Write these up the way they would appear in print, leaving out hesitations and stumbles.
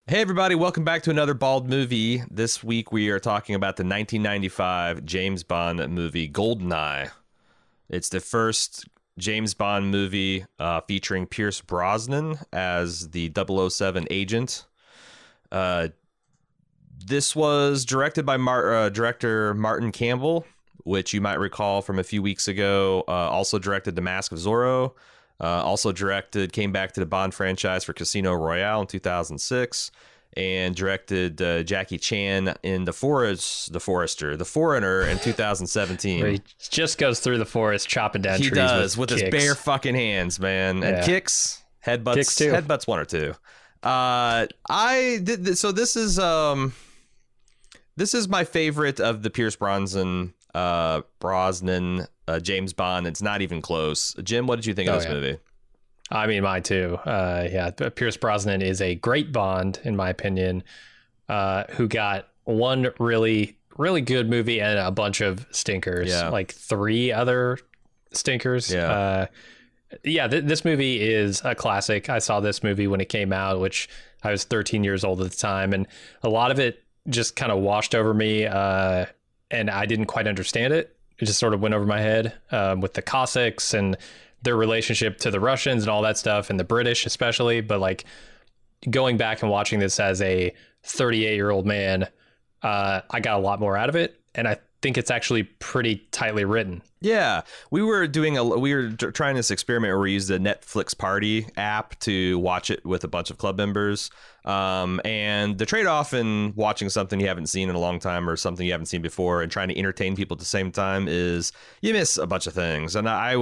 Hey everybody, welcome back to another Bald movie. This week we are talking about the 1995 James Bond movie GoldenEye. It's the first James Bond movie featuring Pierce Brosnan as the 007 agent. Uh, this was directed by director Martin Campbell, which you might recall from a few weeks ago. Also directed The Mask of Zorro. Came back to the Bond franchise for Casino Royale in 2006, and directed Jackie Chan in The Foreigner in 2017. Where he just goes through the forest chopping down He trees does with kicks. his bare fucking hands, man, and Yeah. kicks, headbutts, Kicks too. headbutts one or two. I did so. This is my favorite of the Pierce Brosnan James Bond. It's not even close. Jim, what did you think of this movie? I mean, mine too. Pierce Brosnan is a great Bond, in my opinion, who got one really, really good movie and a bunch of stinkers, like three other stinkers. This movie is a classic. I saw this movie when it came out, which I was 13 years old at the time, and a lot of it just kind of washed over me, and I didn't quite understand it. It just sort of went over my head with the Cossacks and their relationship to the Russians and all that stuff, and the British especially. But like going back and watching this as a 38-year-old man, I got a lot more out of it, and I think it's actually pretty tightly written. Yeah, we were trying this experiment where we used the Netflix Party app to watch it with a bunch of club members. And the trade-off in watching something you haven't seen in a long time or something you haven't seen before and trying to entertain people at the same time is you miss a bunch of things. And I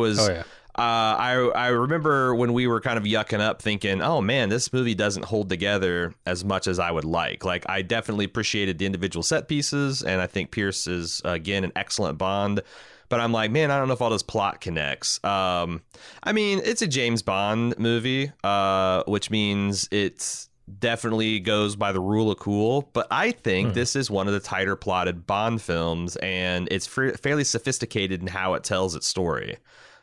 remember when we were kind of yucking up thinking, oh man, this movie doesn't hold together as much as I would like. Like, I definitely appreciated the individual set pieces, and I think Pierce is, again, an excellent Bond. But I'm like, man, I don't know if all this plot connects. I mean, it's a James Bond movie, which means it definitely goes by the rule of cool. But I think this is one of the tighter plotted Bond films, and it's fairly sophisticated in how it tells its story.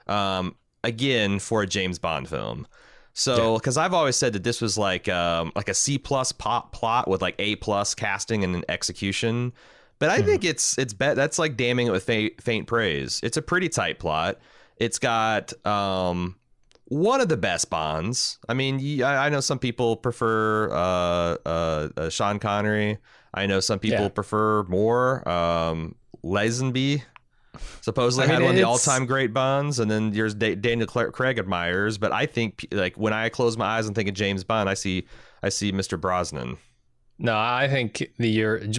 Again, for a James Bond film. So, because I've always said that this was like a C+ pop plot with like A+ casting and execution. But I think that's like damning it with faint praise. It's a pretty tight plot. It's got one of the best Bonds. I mean, I know some people prefer Sean Connery. I know some people prefer more Lazenby. Supposedly had one of the all-time great Bonds, and then there's Daniel Craig admires. But I think, like, when I close my eyes and think of James Bond, I see Mr. Brosnan. No, I think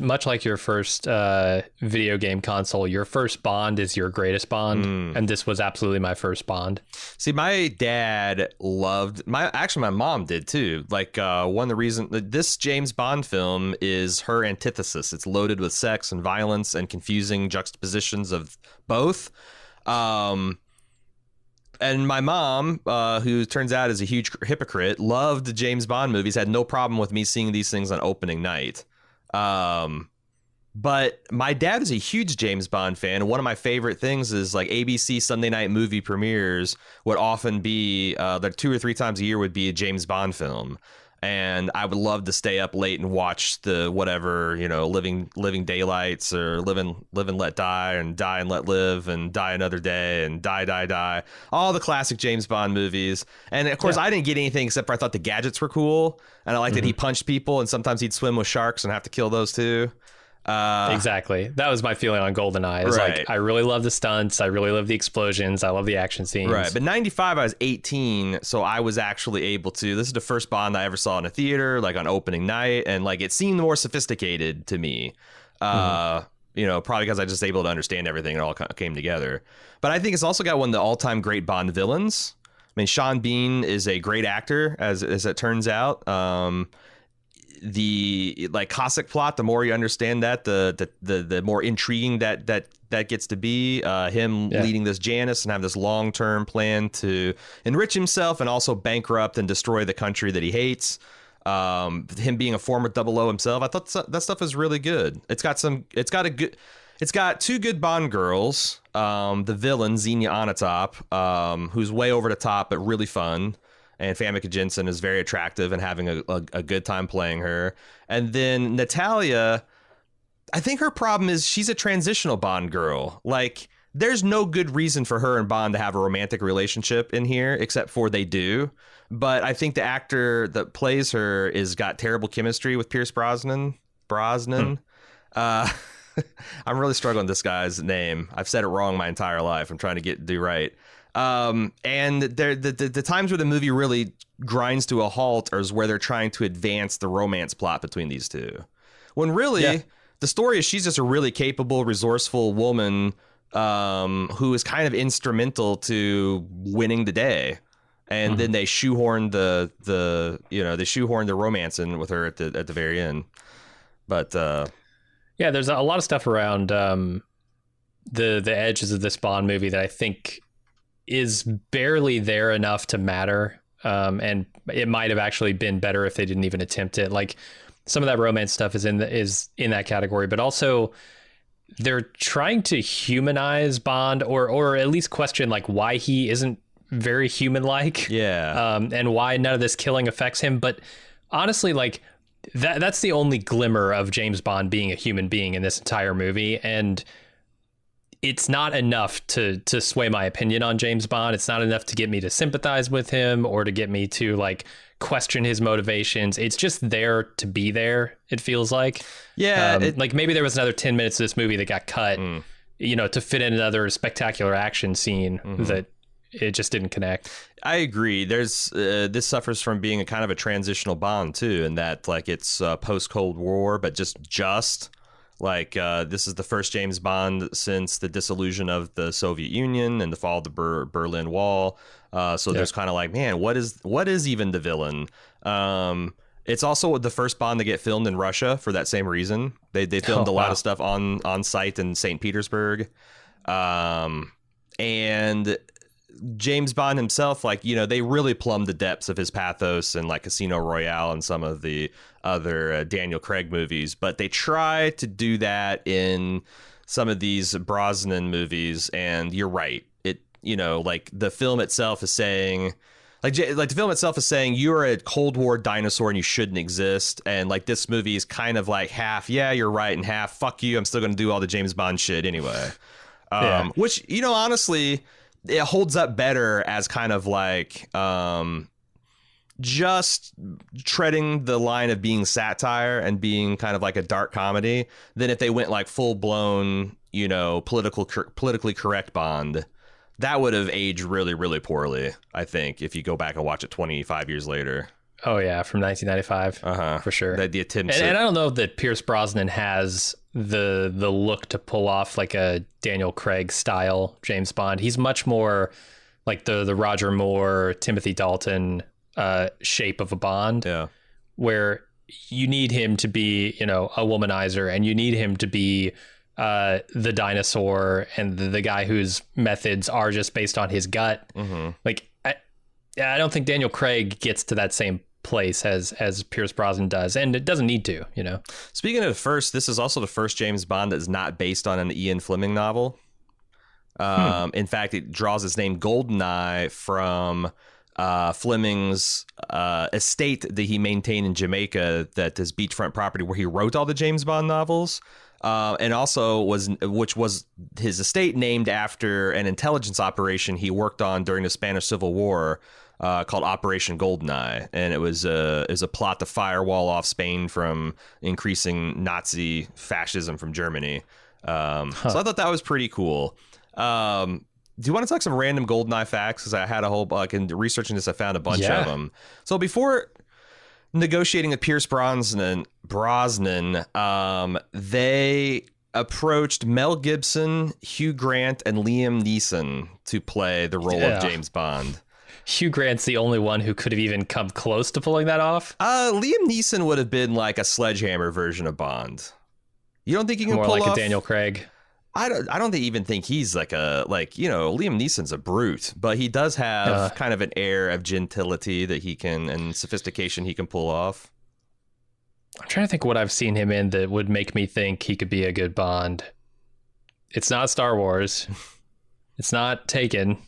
much like your first video game console, your first Bond is your greatest Bond, and this was absolutely my first Bond. See, my dad loved my mom did too. Like, one of the reasons this James Bond film is her antithesis. It's loaded with sex and violence and confusing juxtapositions of both. And my mom, who turns out is a huge hypocrite, loved the James Bond movies, had no problem with me seeing these things on opening night. But my dad is a huge James Bond fan. And one of my favorite things is like ABC Sunday night movie premieres would often be like 2 or 3 times a year would be a James Bond film. And I would love to stay up late and watch the whatever, living daylights or live and let die and die and let live and die another day and die. All the classic James Bond movies. And of course, I didn't get anything except for I thought the gadgets were cool. And I liked that he punched people and sometimes he'd swim with sharks and have to kill those too. Exactly. That was my feeling on GoldenEye. It's like, I really love the stunts. I really love the explosions. I love the action scenes. Right. But 95, I was 18. So I was actually able to, this is the first Bond I ever saw in a theater, like on opening night. And like, it seemed more sophisticated to me. Probably because I just able to understand everything. It all came together. But I think it's also got one of the all-time great Bond villains. I mean, Sean Bean is a great actor, as it turns out. The like Cossack plot, the more you understand that, the more intriguing that gets to be. Him leading this Janus and have this long-term plan to enrich himself and also bankrupt and destroy the country that he hates. Him being a former 00 himself, I thought that stuff is really good. It's got 2 good Bond girls. The villain Xenia Onatopp, who's way over the top but really fun. and Famke Janssen is very attractive and having a good time playing her. And then Natalia, I think her problem is she's a transitional Bond girl. Like, there's no good reason for her and Bond to have a romantic relationship in here, except for they do. But I think the actor that plays her is got terrible chemistry with Pierce Brosnan. I'm really struggling with this guy's name. I've said it wrong my entire life. I'm trying to do right. And the times where the movie really grinds to a halt is where they're trying to advance the romance plot between these two. When really, the story is she's just a really capable, resourceful woman who is kind of instrumental to winning the day. And then they shoehorn the romance in with her at the very end. But there's a lot of stuff around the edges of this Bond movie that I think is barely there enough to matter. And it might have actually been better if they didn't even attempt it. Like, some of that romance stuff is in that category, but also they're trying to humanize Bond or at least question like why he isn't very human-like. And why none of this killing affects him. But honestly, like that's the only glimmer of James Bond being a human being in this entire movie. And it's not enough to sway my opinion on James Bond. It's not enough to get me to sympathize with him or to get me to like question his motivations. It's just there to be there, it feels like. Like maybe there was another 10 minutes of this movie that got cut, to fit in another spectacular action scene that it just didn't connect. I agree. There's this suffers from being a kind of a transitional Bond too, in that like it's post Cold War, but just like this is the first James Bond since the dissolution of the Soviet Union and the fall of the Berlin Wall. There's kind of like, man, what is even the villain? It's also the first Bond to get filmed in Russia for that same reason. They filmed a lot of stuff on site in St. Petersburg, and James Bond himself, like, they really plumbed the depths of his pathos in like Casino Royale and some of the other Daniel Craig movies, but they try to do that in some of these Brosnan movies. And you're right. Like the film itself is saying, you're a Cold War dinosaur and you shouldn't exist. And like this movie is kind of like half, yeah, you're right, and half, fuck you, I'm still going to do all the James Bond shit anyway. Which, honestly, it holds up better as kind of like just treading the line of being satire and being kind of like a dark comedy than if they went like full blown, politically correct Bond. That would have aged really, really poorly, I think, if you go back and watch it 25 years later. Oh, yeah, from 1995, for sure. The attempts and I don't know that Pierce Brosnan has the look to pull off like a Daniel Craig style James Bond. He's much more like the Roger Moore, Timothy Dalton shape of a Bond, where you need him to be, a womanizer, and you need him to be the dinosaur and the guy whose methods are just based on his gut. Like, I don't think Daniel Craig gets to that same place as Pierce Brosnan does, and it doesn't need to. Speaking of first, this is also the first James Bond that is not based on an Ian Fleming novel. In fact, it draws its name GoldenEye from Fleming's estate that he maintained in Jamaica, that is beachfront property where he wrote all the James Bond novels. And also which was his estate, named after an intelligence operation he worked on during the Spanish Civil War, called Operation GoldenEye, and it was a plot to firewall off Spain from increasing Nazi fascism from Germany. So I thought that was pretty cool. Do you want to talk some random GoldenEye facts? Because I had a whole in researching this, I found a bunch of them. So before negotiating with Pierce Brosnan, they approached Mel Gibson, Hugh Grant, and Liam Neeson to play the role of James Bond. Hugh Grant's the only one who could have even come close to pulling that off. Liam Neeson would have been like a sledgehammer version of Bond. You don't think he can more pull like off a Daniel Craig? I don't even think he's like Liam Neeson's a brute, but he does have kind of an air of gentility that he can, and sophistication he can pull off. I'm trying to think what I've seen him in that would make me think he could be a good Bond. It's not Star Wars. It's not Taken.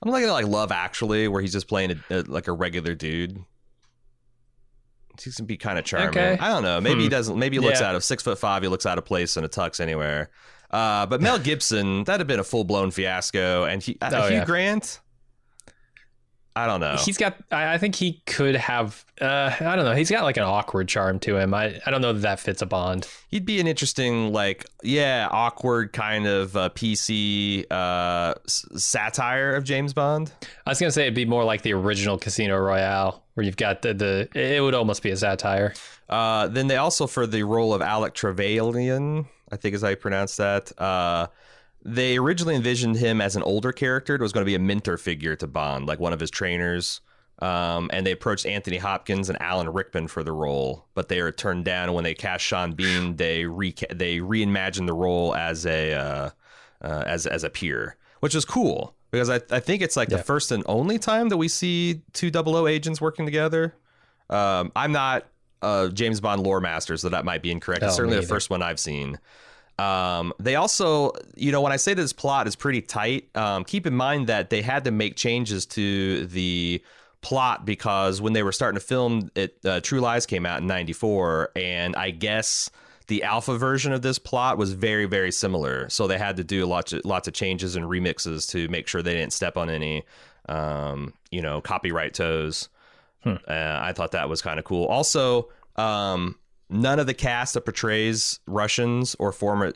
I'm looking at like Love Actually, where he's just playing like a regular dude. He can be kind of charming. Okay. I don't know. Maybe he doesn't. Maybe he looks out of 6'5". He looks out of place in a tux anywhere. But Mel Gibson, that'd have been a full blown fiasco. And Hugh Grant, I don't know. He's got. I think he could have. I don't know. He's got like an awkward charm to him. I don't know that fits a Bond. He'd be an interesting, like, awkward kind of PC satire of James Bond. I was gonna say it'd be more like the original Casino Royale, where you've got the. It would almost be a satire. Then they also, for the role of Alec Trevelyan, I think is how you pronounce that. They originally envisioned him as an older character. It was going to be a mentor figure to Bond, like one of his trainers. And they approached Anthony Hopkins and Alan Rickman for the role, but they were turned down. When they cast Sean Bean, they reimagined the role as a peer, which is cool because I think it's like the first and only time that we see two 00 agents working together. I'm not a James Bond lore master, so that might be incorrect. It's certainly the first one I've seen. They also, when I say this plot is pretty tight, keep in mind that they had to make changes to the plot because when they were starting to film it, True Lies came out in 94, and I guess the alpha version of this plot was very, very similar. So they had to do lots of changes and remixes to make sure they didn't step on any, copyright toes. I thought that was kind of cool. Also, none of the cast that portrays Russians or former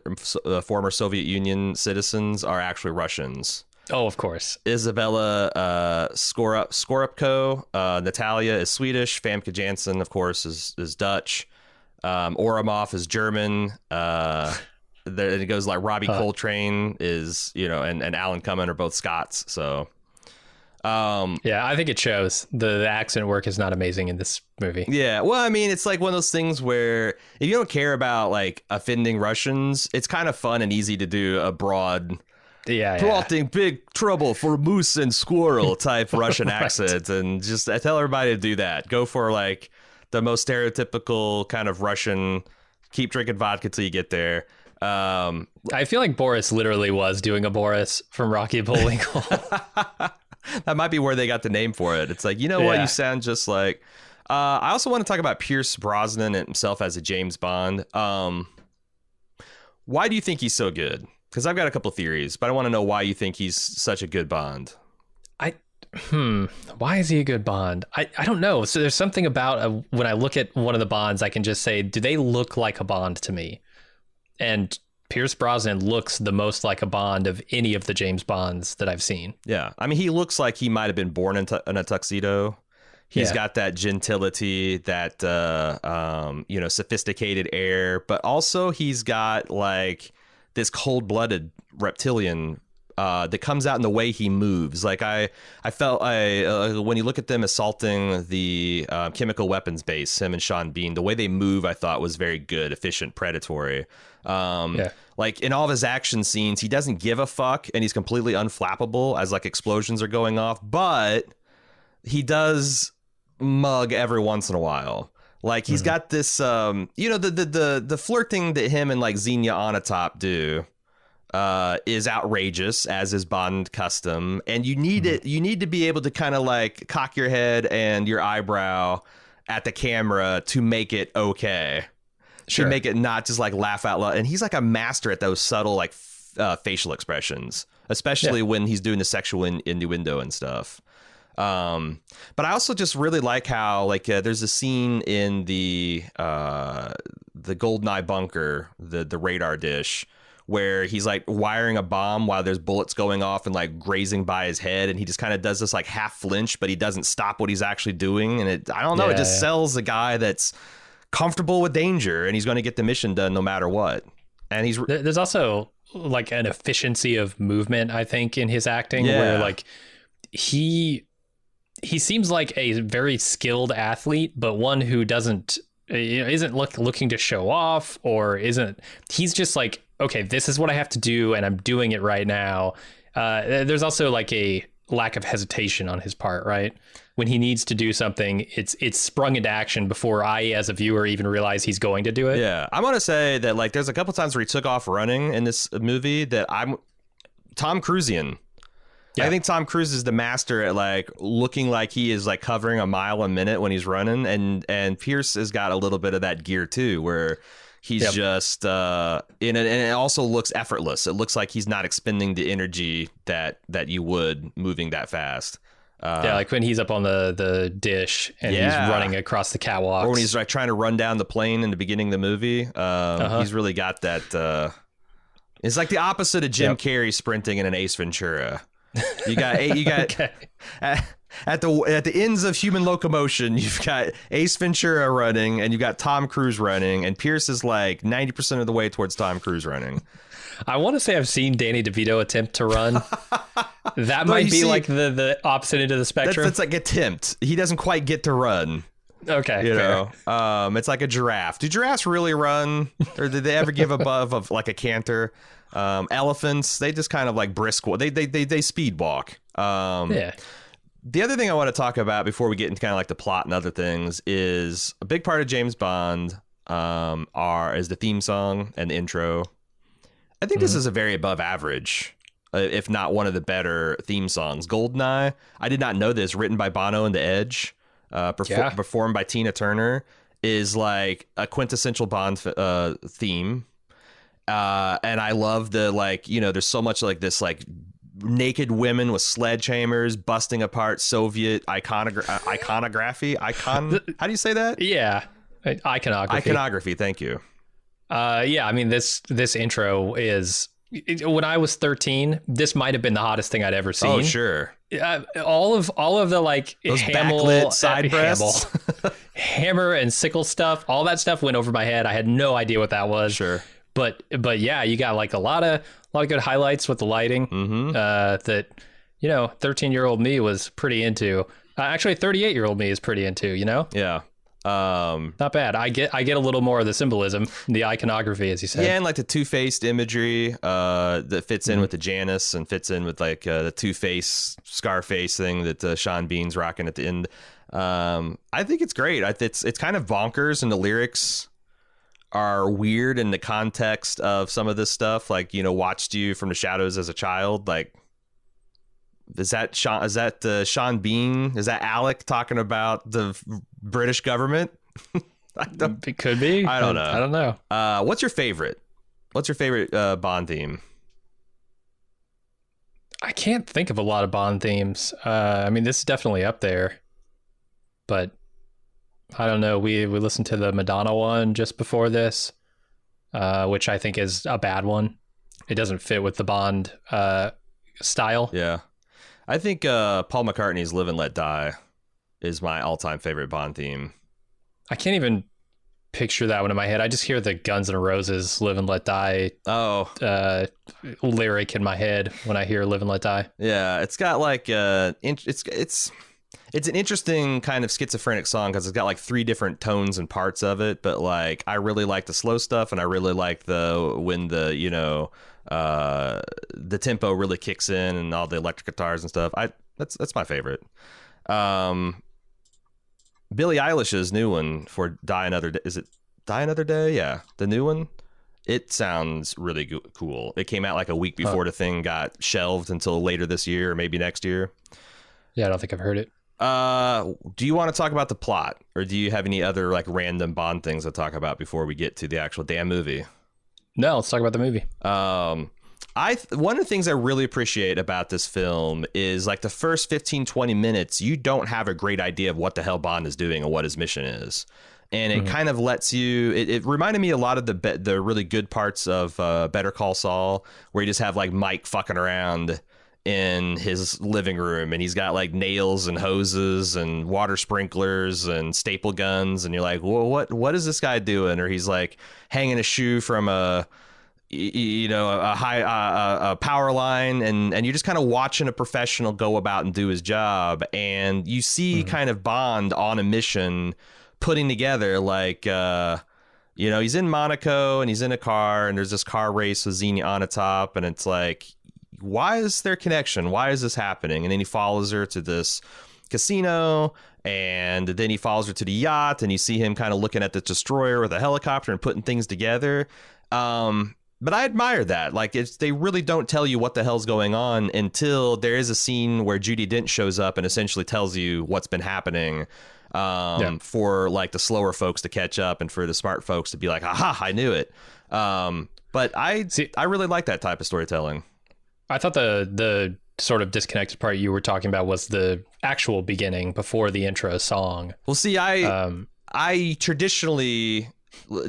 Soviet Union citizens are actually Russians. Oh, of course. Isabella Skorupko, Natalia is Swedish. Famke Janssen, of course, is Dutch. Oramov is German. It goes like Robbie Coltrane is, and Alan Cumming are both Scots. So. I think it shows. The accent work is not amazing in this movie. Yeah, well, I mean, it's like one of those things where if you don't care about like offending Russians, it's kind of fun and easy to do a broad, plotting big trouble for moose and squirrel type Russian accent, and just tell everybody to do that. Go for like the most stereotypical kind of Russian. Keep drinking vodka till you get there. I feel like Boris literally was doing a Boris from Rocky Bullwinkle. That might be where they got the name for it. It's like, what? You sound just like... I also want to talk about Pierce Brosnan himself as a James Bond. Why do you think he's so good? Because I've got a couple theories, but I want to know why you think he's such a good Bond. Why is he a good Bond? I don't know. So there's something about when I look at one of the Bonds, I can just say, do they look like a Bond to me? And Pierce Brosnan looks the most like a Bond of any of the James Bonds that I've seen. Yeah. I mean, he looks like he might have been born in a tuxedo. He's got that gentility, that, sophisticated air, but also he's got like this cold-blooded reptilian that comes out in the way he moves. Like I felt when you look at them assaulting the chemical weapons base, him and Sean Bean, the way they move, I thought was very good, efficient, predatory. Like in all of his action scenes, he doesn't give a fuck and he's completely unflappable as like explosions are going off, but he does mug every once in a while. Like he's got this, the flirting that him and like Xenia Onatopp do is outrageous, as is Bond custom. And you need it. You need to be able to kind of like cock your head and your eyebrow at the camera to make it okay. To make it not just like laugh out loud. And he's like a master at those subtle like facial expressions, especially when he's doing the sexual innuendo and stuff. But I also just really like how like there's a scene in the GoldenEye bunker, the radar dish, where he's like wiring a bomb while there's bullets going off and like grazing by his head, and he just kind of does this like half flinch, but he doesn't stop what he's actually doing, and it just sells a guy that's comfortable with danger and he's going to get the mission done no matter what. And there's also like an efficiency of movement, I think, in his acting, where like he seems like a very skilled athlete, but one who isn't looking to show off, or he's just like, okay, this is what I have to do and I'm doing it right now. There's also like a lack of hesitation on his part, right? When he needs to do something, it's sprung into action before I, as a viewer, even realize he's going to do it. Yeah, I'm gonna say that like there's a couple times where he took off running in this movie that I'm Tom Cruisian. I think Tom Cruise is the master at like looking like he is like covering a mile a minute when he's running, and Pierce has got a little bit of that gear too, where he's just and it also looks effortless. It looks like he's not expending the energy that you would moving that fast. Like when he's up on the dish and he's running across the catwalks, or when he's like trying to run down the plane in the beginning of the movie. He's really got that. It's like the opposite of Jim Carrey sprinting in an Ace Ventura. You got okay. At the ends of human locomotion, you've got Ace Ventura running, and you've got Tom Cruise running, and Pierce is like 90% of the way towards Tom Cruise running. I want to say I've seen Danny DeVito attempt to run. That might be like the opposite end of the spectrum. That's like attempt. He doesn't quite get to run. Okay, you know, it's like a giraffe. Do giraffes really run, or did they ever give above of like a canter? Elephants, they just kind of like brisk. They speed walk. The other thing I want to talk about before we get into kind of like the plot and other things is a big part of James Bond is the theme song and the intro. I think this is a very above average, if not one of the better theme songs. GoldenEye, I did not know this, written by Bono and The Edge, performed by Tina Turner, is like a quintessential Bond theme. And I love the, like, you know, there's so much like this, like naked women with sledgehammers busting apart Soviet iconography. How do you say that? Yeah. Iconography. Thank you. I mean, this intro is, when I was 13, this might have been the hottest thing I'd ever seen. Oh, sure. All of the like those backlit side breasts, hammer and sickle stuff, all that stuff went over my head. I had no idea what that was. Sure. But yeah, you got like a lot of good highlights with the lighting that, you know, 13-year-old me was pretty into. Actually, 38-year-old me is pretty into, you know? Yeah. Not bad. I get a little more of the symbolism, the iconography, as you said. Yeah, and like the two-faced imagery that fits in with the Janus and fits in with like the Two-Face Scarface thing that Sean Bean's rocking at the end. I think it's great. It's kind of bonkers, and the lyrics are weird in the context of some of this stuff. Like, you know, watched you from the shadows as a child. Like, is that Sean Bean? Is that Alec talking about the British government? It could be. I don't know. I don't know. What's your favorite? What's your favorite Bond theme? I can't think of a lot of Bond themes. I mean, this is definitely up there, but I don't know. We listened to the Madonna one just before this, which I think is a bad one. It doesn't fit with the Bond style. Yeah. I think Paul McCartney's Live and Let Die is my all-time favorite Bond theme. I can't even picture that one in my head. I just hear the Guns N' Roses Live and Let Die lyric in my head when I hear Live and Let Die. Yeah, it's got like it's an interesting kind of schizophrenic song because it's got like 3 different tones and parts of it. But like, I really like the slow stuff, and I really like when the, you know, the tempo really kicks in and all the electric guitars and stuff. That's my favorite. Billie Eilish's new one for Die Another Day. Is it Die Another Day? Yeah, the new one. It sounds really cool. It came out like a week before the thing got shelved until later this year or maybe next year. Yeah, I don't think I've heard it. Do you want to talk about the plot, or do you have any other like random Bond things to talk about before we get to the actual damn movie? No, let's talk about the movie. One of the things I really appreciate about this film is like the first 15-20 minutes, you don't have a great idea of what the hell Bond is doing or what his mission is. And it kind of lets you, it reminded me a lot of the really good parts of Better Call Saul, where you just have like Mike fucking around in his living room, and he's got like nails and hoses and water sprinklers and staple guns, and you're like, well, what is this guy doing? Or he's like hanging a shoe from a power line, and you're just kind of watching a professional go about and do his job, and you see kind of Bond on a mission putting together like he's in Monaco and he's in a car, and there's this car race with Xenia on the top, and it's like, why is there connection? Why is this happening? And then he follows her to this casino, and then he follows her to the yacht, and you see him kind of looking at the destroyer with a helicopter and putting things together. But I admire that. Like, they really don't tell you what the hell's going on until there is a scene where Judi Dench shows up and essentially tells you what's been happening, for like the slower folks to catch up and for the smart folks to be like, aha, I knew it. But I really like that type of storytelling. I thought the sort of disconnected part you were talking about was the actual beginning before the intro song. Well, see, I traditionally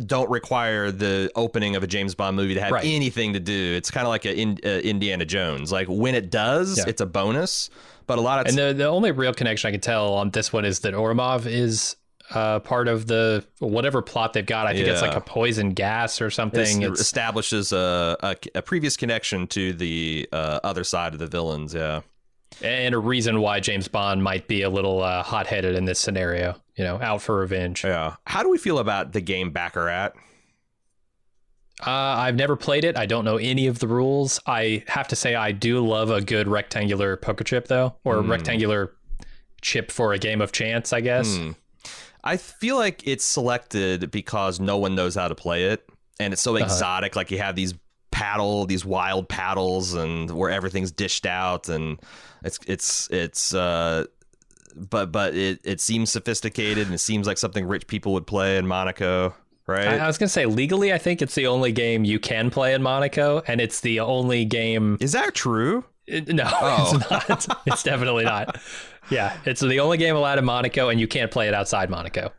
don't require the opening of a James Bond movie to have anything to do. It's kind of like Indiana Jones. Like, when it does, it's a bonus. But a lot of the only real connection I can tell on this one is that Ourumov is part of the whatever plot they've got. I think it's like a poison gas or something. It establishes a previous connection to the other side of the villains. Yeah. And a reason why James Bond might be a little hot-headed in this scenario, out for revenge. Yeah. How do we feel about the game Baccarat? I've never played it. I don't know any of the rules. I have to say I do love a good rectangular poker chip, though, or a rectangular chip for a game of chance, I guess. I feel like it's selected because no one knows how to play it, and it's so exotic. Like, you have these wild paddles, and where everything's dished out, and but it seems sophisticated, and it seems like something rich people would play in Monaco, right? I was gonna say, legally, I think it's the only game you can play in Monaco, and it's the only game. Is that true? No, it's not. It's definitely not. Yeah, it's the only game allowed in Monaco, and you can't play it outside Monaco.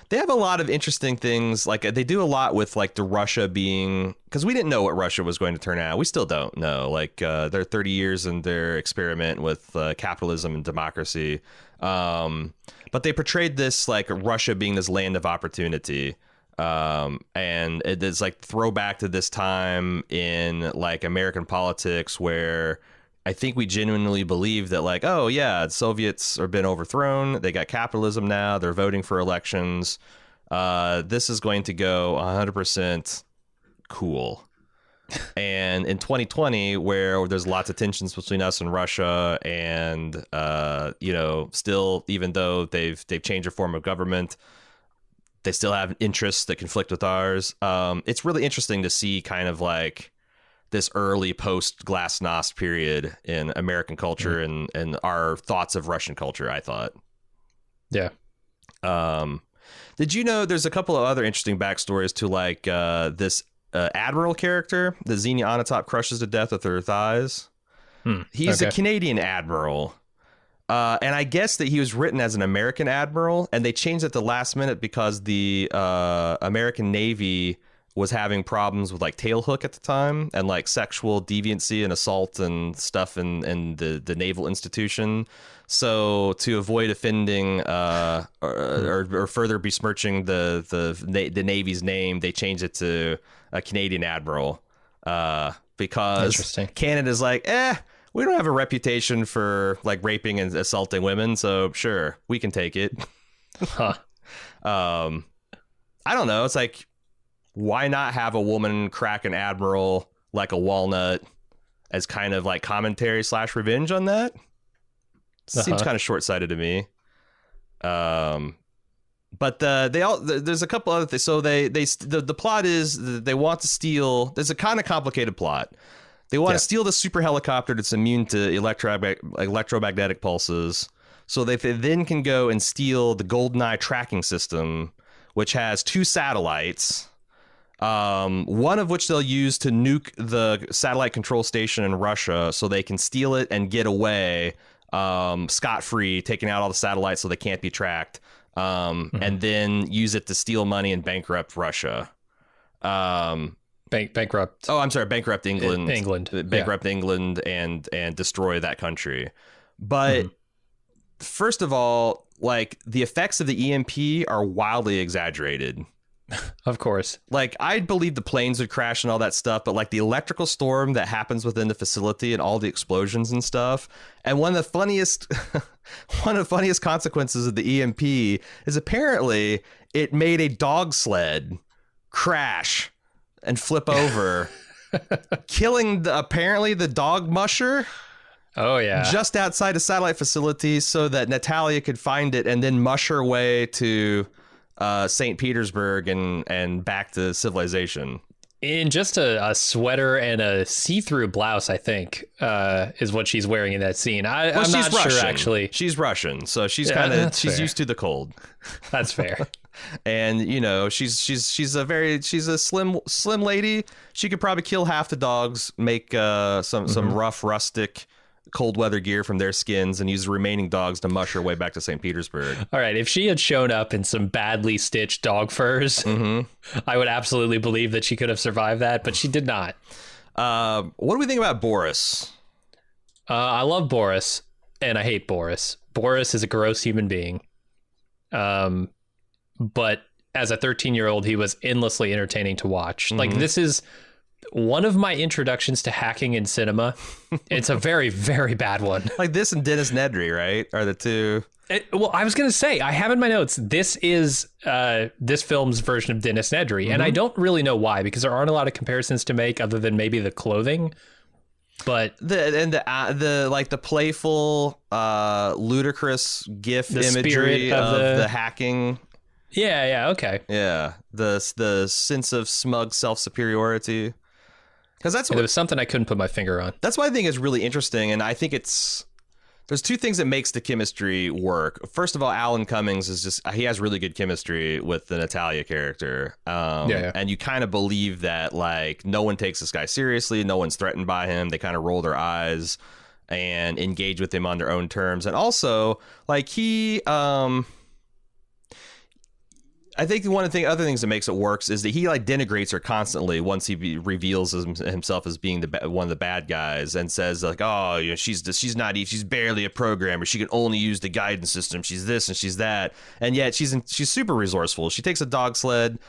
They have a lot of interesting things. Like, they do a lot with like the Russia being, because we didn't know what Russia was going to turn out. We still don't know. Like, they're 30 years in their experiment with capitalism and democracy. But they portrayed this like Russia being this land of opportunity. And it is like throwback to this time in like American politics where I think we genuinely believe that, like, oh yeah, the Soviets have been overthrown. They got capitalism now. They're voting for elections. This is going to go 100% cool. And in 2020, where there's lots of tensions between us and Russia, and still, even though they've changed their form of government, they still have interests that conflict with ours. It's really interesting to see kind of like this early post Glasnost period in American culture and our thoughts of Russian culture, I thought. Yeah. Did you know there's a couple of other interesting backstories to like this admiral character that Xenia Onatopp crushes to death with her thighs? He's a Canadian admiral. And I guess that he was written as an American admiral, and they changed it at the last minute because the American Navy was having problems with like tailhook at the time, and like sexual deviancy and assault and stuff in the naval institution. So to avoid offending or further besmirching the Navy's name, they changed it to a Canadian admiral because Canada's like, we don't have a reputation for like raping and assaulting women, so sure, we can take it. I don't know. It's like, why not have a woman crack an admiral like a walnut as kind of like commentary / revenge on that? Seems kind of short-sighted to me. But there's a couple other things. So the plot is that they want to steal. There's a kind of complicated plot. They want to steal the super helicopter that's immune to electromagnetic pulses, so they then can go and steal the GoldenEye tracking system, which has 2 satellites. One of which they'll use to nuke the satellite control station in Russia, so they can steal it and get away scot-free, taking out all the satellites so they can't be tracked, and then use it to steal money and bankrupt Russia. Bankrupt. Oh, I'm sorry, bankrupt England. Bankrupt yeah. England and destroy that country. But first of all, like, the effects of the EMP are wildly exaggerated. Of course. Like, I'd believe the planes would crash and all that stuff, but like the electrical storm that happens within the facility and all the explosions and stuff. And one of the funniest consequences of the EMP is apparently it made a dog sled crash and flip over, killing apparently the dog musher. Oh, yeah. Just outside a satellite facility so that Natalia could find it and then mush her way to St. Petersburg and back to civilization. in just a sweater and a see-through blouse, I think, is what she's wearing in that scene. I'm not Russian. sure, actually. She's Russian, so she's she's used to the cold. That's fair. And you know, she's a slim lady. She could probably kill half the dogs, make some rough rustic cold weather gear from their skins, and use the remaining dogs to mush her way back to St. Petersburg. All right, if she had shown up in some badly stitched dog furs, I would absolutely believe that she could have survived that, but she did not. What do we think about Boris? I love Boris, and I hate Boris. Boris is a gross human being. But as a 13-year-old, he was endlessly entertaining to watch. Like, this is one of my introductions to hacking in cinema. It's a very, very bad one. Like this and Dennis Nedry, right? Are the two... Well, I was going to say, I have in my notes, this is this film's version of Dennis Nedry. And I don't really know why, because there aren't a lot of comparisons to make other than maybe the clothing. But the playful, ludicrous GIF imagery of the hacking... Yeah, okay. Yeah, the sense of smug self-superiority. Because that's what... There was something I couldn't put my finger on. That's what I think is really interesting, and I think there's two things that makes the chemistry work. First of all, Alan Cummings he has really good chemistry with the Natalia character. And you kind of believe that, like, no one takes this guy seriously, no one's threatened by him, they kind of roll their eyes and engage with him on their own terms. And also, like, I think one of the other things that makes it works is that he like denigrates her constantly once he reveals himself as being one of the bad guys, and says like, oh, you know, she's barely a programmer. She can only use the guidance system. She's this and she's that, and yet she's super resourceful. She takes a dog sled,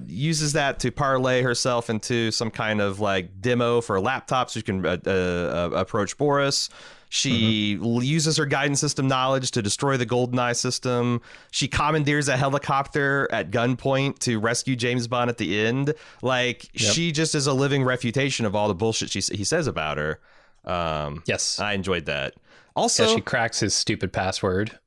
uses that to parlay herself into some kind of like demo for a laptop so she can approach Boris. She uses her guidance system knowledge to destroy the GoldenEye system. She commandeers a helicopter at gunpoint to rescue James Bond at the end. Like, she just is a living refutation of all the bullshit he says about her. Yes. I enjoyed that. Also, she cracks his stupid password.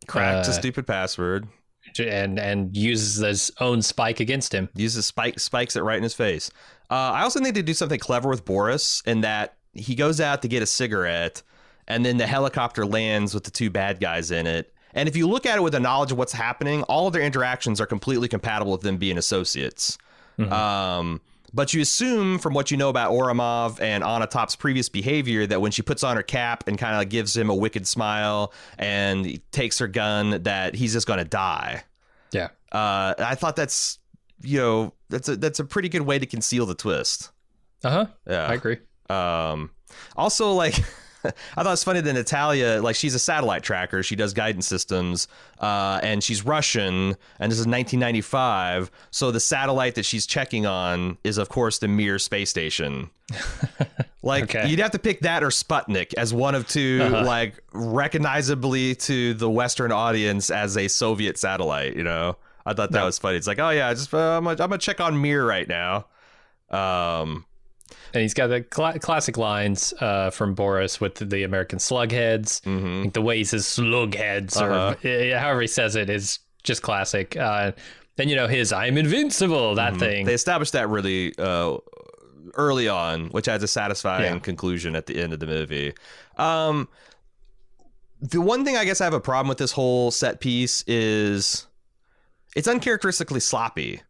And uses his own spike against him. Spikes it right in his face. I also think they do something clever with Boris in that he goes out to get a cigarette, and then the helicopter lands with the two bad guys in it. And if you look at it with the knowledge of what's happening, all of their interactions are completely compatible with them being associates. But you assume from what you know about Oramov and Onatop's previous behavior that when she puts on her cap and kind of gives him a wicked smile and takes her gun, that he's just going to die. Yeah. I thought that's a pretty good way to conceal the twist. Yeah, I agree. Also, like... I thought it's funny that Natalia, like, she's a satellite tracker. She does guidance systems, and she's Russian, and this is 1995. So the satellite that she's checking on is, of course, the Mir space station. Like, you'd have to pick that or Sputnik as one of two, like, recognizably to the Western audience as a Soviet satellite, you know? I thought that was funny. It's like, oh, yeah, I'm gonna check on Mir right now. And he's got the classic lines from Boris with the American slugheads. Like the way he says slugheads or however he says it is just classic. And, you know, his I'm invincible, that thing. They established that really early on, which has a satisfying conclusion at the end of the movie. The one thing I guess I have a problem with this whole set piece is it's uncharacteristically sloppy.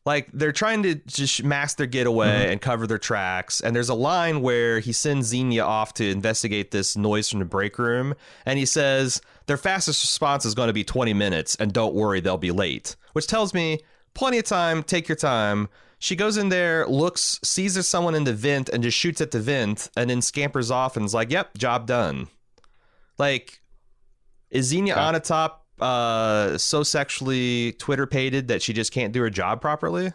Like, they're trying to just mask their getaway and cover their tracks. And there's a line where he sends Xenia off to investigate this noise from the break room. And he says, their fastest response is going to be 20 minutes. And don't worry, they'll be late. Which tells me, plenty of time, take your time. She goes in there, looks, sees there's someone in the vent and just shoots at the vent. And then scampers off and is like, yep, job done. Like, is Xenia Onatop so sexually Twitter-pated that she just can't do her job properly?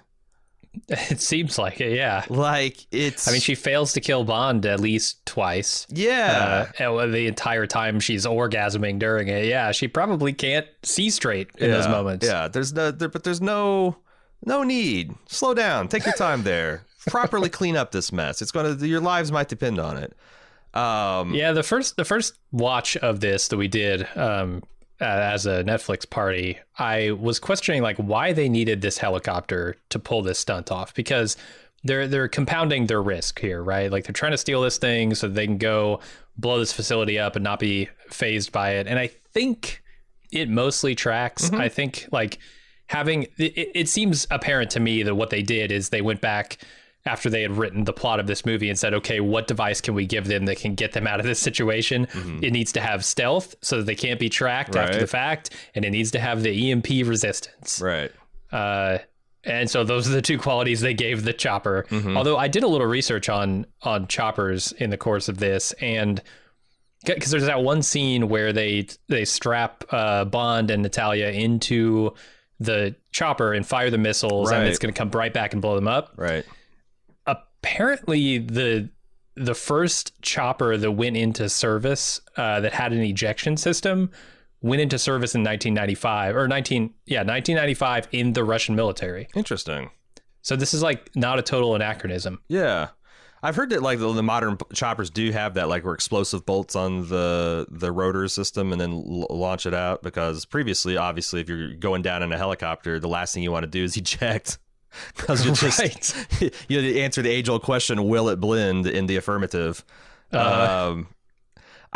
It seems like it, yeah. Like, it's... I mean, she fails to kill Bond at least twice. Yeah. The entire time she's orgasming during it. Yeah, she probably can't see straight in those moments. Yeah, there's no need. Slow down. Take your time there. Properly clean up this mess. Your lives might depend on it. The first watch of this that we did as a Netflix party, I was questioning like why they needed this helicopter to pull this stunt off, because they're compounding their risk here, right? Like they're trying to steal this thing so they can go blow this facility up and not be phased by it. And I think it mostly tracks. I think like having it seems apparent to me that what they did is they went back after they had written the plot of this movie and said, okay, what device can we give them that can get them out of this situation? It needs to have stealth so that they can't be tracked after the fact, and it needs to have the EMP resistance. Right. And so those are the two qualities they gave the chopper. Although I did a little research on choppers in the course of this, and because there's that one scene where they strap Bond and Natalia into the chopper and fire the missiles, and it's going to come right back and blow them up. Right. Apparently, the first chopper that went into service that had an ejection system went into service in 1995 in the Russian military. Interesting. So this is like not a total anachronism. Yeah. I've heard that like the modern choppers do have that, like where explosive bolts on the rotor system and then launch it out, because previously, obviously, if you're going down in a helicopter, the last thing you want to do is eject, because you just you answer the age-old question, will it blend, in the affirmative.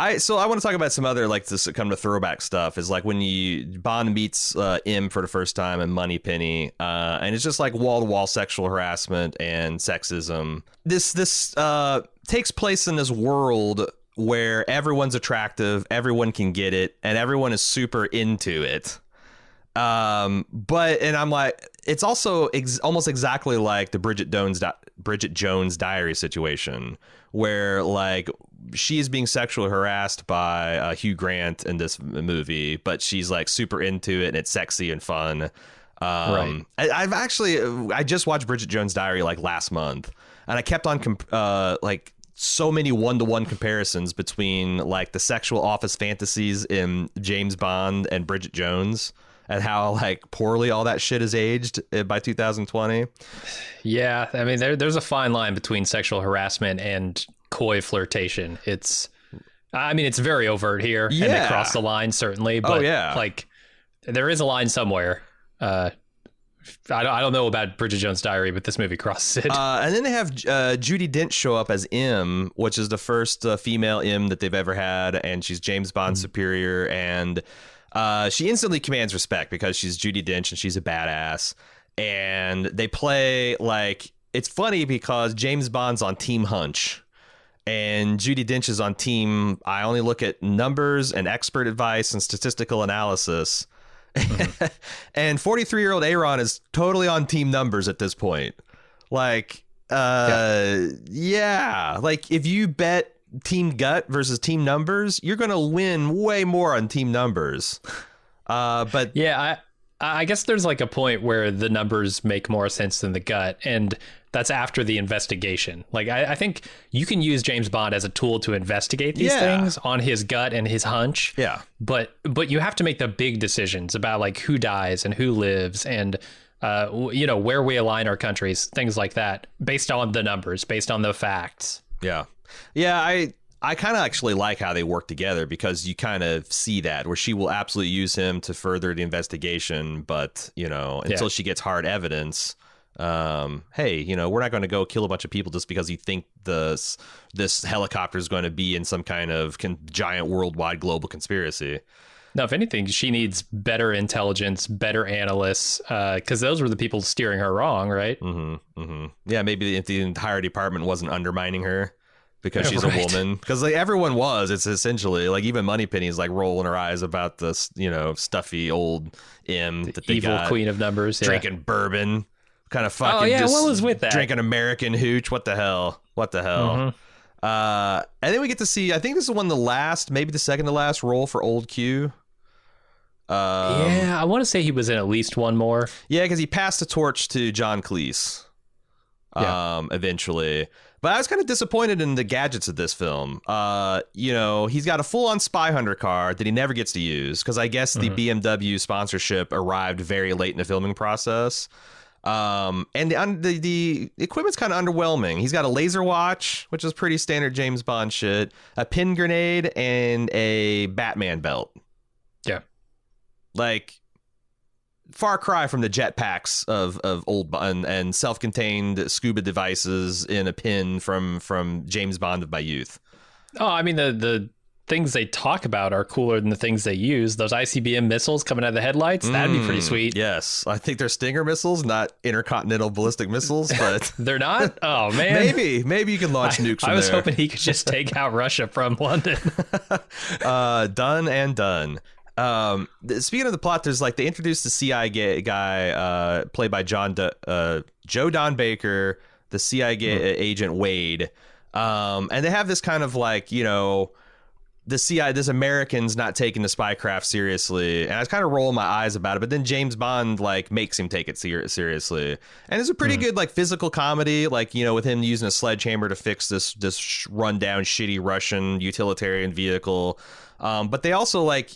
I want to talk about some other, like, this kind of throwback stuff, is like when Bond meets M for the first time in Moneypenny, and it's just like wall-to-wall sexual harassment and sexism. This takes place in this world where everyone's attractive, everyone can get it, and everyone is super into it. And I'm like, it's also almost exactly like the Bridget Jones Diary situation, where like she's being sexually harassed by Hugh Grant in this movie, but she's like super into it and it's sexy and fun. Right. I just watched Bridget Jones Diary like last month, and I kept on like so many one-to-one comparisons between like the sexual office fantasies in James Bond and Bridget Jones, and how like poorly all that shit is aged by 2020. Yeah, I mean there's a fine line between sexual harassment and coy flirtation. It's very overt here, and they cross the line certainly, but like there is a line somewhere. I don't know about Bridget Jones Diary, but this movie crosses it. And then they have Judi Dench show up as M, which is the first female M that they've ever had, and she's James Bond's superior, and she instantly commands respect because she's Judi Dench and she's a badass. And they play like, it's funny because James Bond's on Team Hunch and Judi Dench is on Team, I only look at numbers and expert advice and statistical analysis. And 43-year-old A.Ron is totally on Team Numbers at this point. Like, like if you bet Team Gut versus Team Numbers, you're going to win way more on Team Numbers. But yeah, I guess there's like a point where the numbers make more sense than the gut, and that's after the investigation. Like I think you can use James Bond as a tool to investigate these things on his gut and his hunch. Yeah. But you have to make the big decisions about like who dies and who lives, and where we align our countries, things like that, based on the numbers, based on the facts. Yeah. Yeah, I kind of actually like how they work together, because you kind of see that where she will absolutely use him to further the investigation, but until she gets hard evidence, hey, we're not going to go kill a bunch of people just because you think this helicopter is going to be in some kind of giant worldwide global conspiracy. No, if anything, she needs better intelligence, better analysts, because those were the people steering her wrong, right? Yeah, maybe if the entire department wasn't undermining her because she's a woman, because like everyone was. It's essentially like even Moneypenny's like rolling her eyes about this, stuffy old M that they evil got, queen of numbers, drinking bourbon, kind of fucking. What was with that? Drinking American hooch. What the hell? And then we get to see, I think this is maybe the second to last role for old Q. I want to say he was in at least one more. Yeah, because he passed the torch to John Cleese eventually. But I was kind of disappointed in the gadgets of this film. He's got a full-on spy hunter car that he never gets to use, because I guess the BMW sponsorship arrived very late in the filming process. And the equipment's kind of underwhelming. He's got a laser watch, which is pretty standard James Bond shit, a pin grenade, and a Batman belt. Yeah. Like, far cry from the jetpacks of old and self-contained scuba devices in a pin from James Bond of my youth. Oh, I mean, the things they talk about are cooler than the things they use. Those ICBM missiles coming out of the headlights, that'd be pretty sweet. Yes, I think they're Stinger missiles, not intercontinental ballistic missiles, but they're not. Oh man, maybe you can launch nukes from I was there. hoping he could just take out Russia from London. Done and done. Speaking of the plot, there's like they introduced the CIA guy played by Joe Don Baker, the CIA agent Wade, and they have this kind of like, you know, the CIA, this American's not taking the spycraft seriously, and I was kind of rolling my eyes about it, but then James Bond like makes him take it seriously, and it's a pretty good like physical comedy, like, you know, with him using a sledgehammer to fix this rundown shitty Russian utilitarian vehicle, but they also like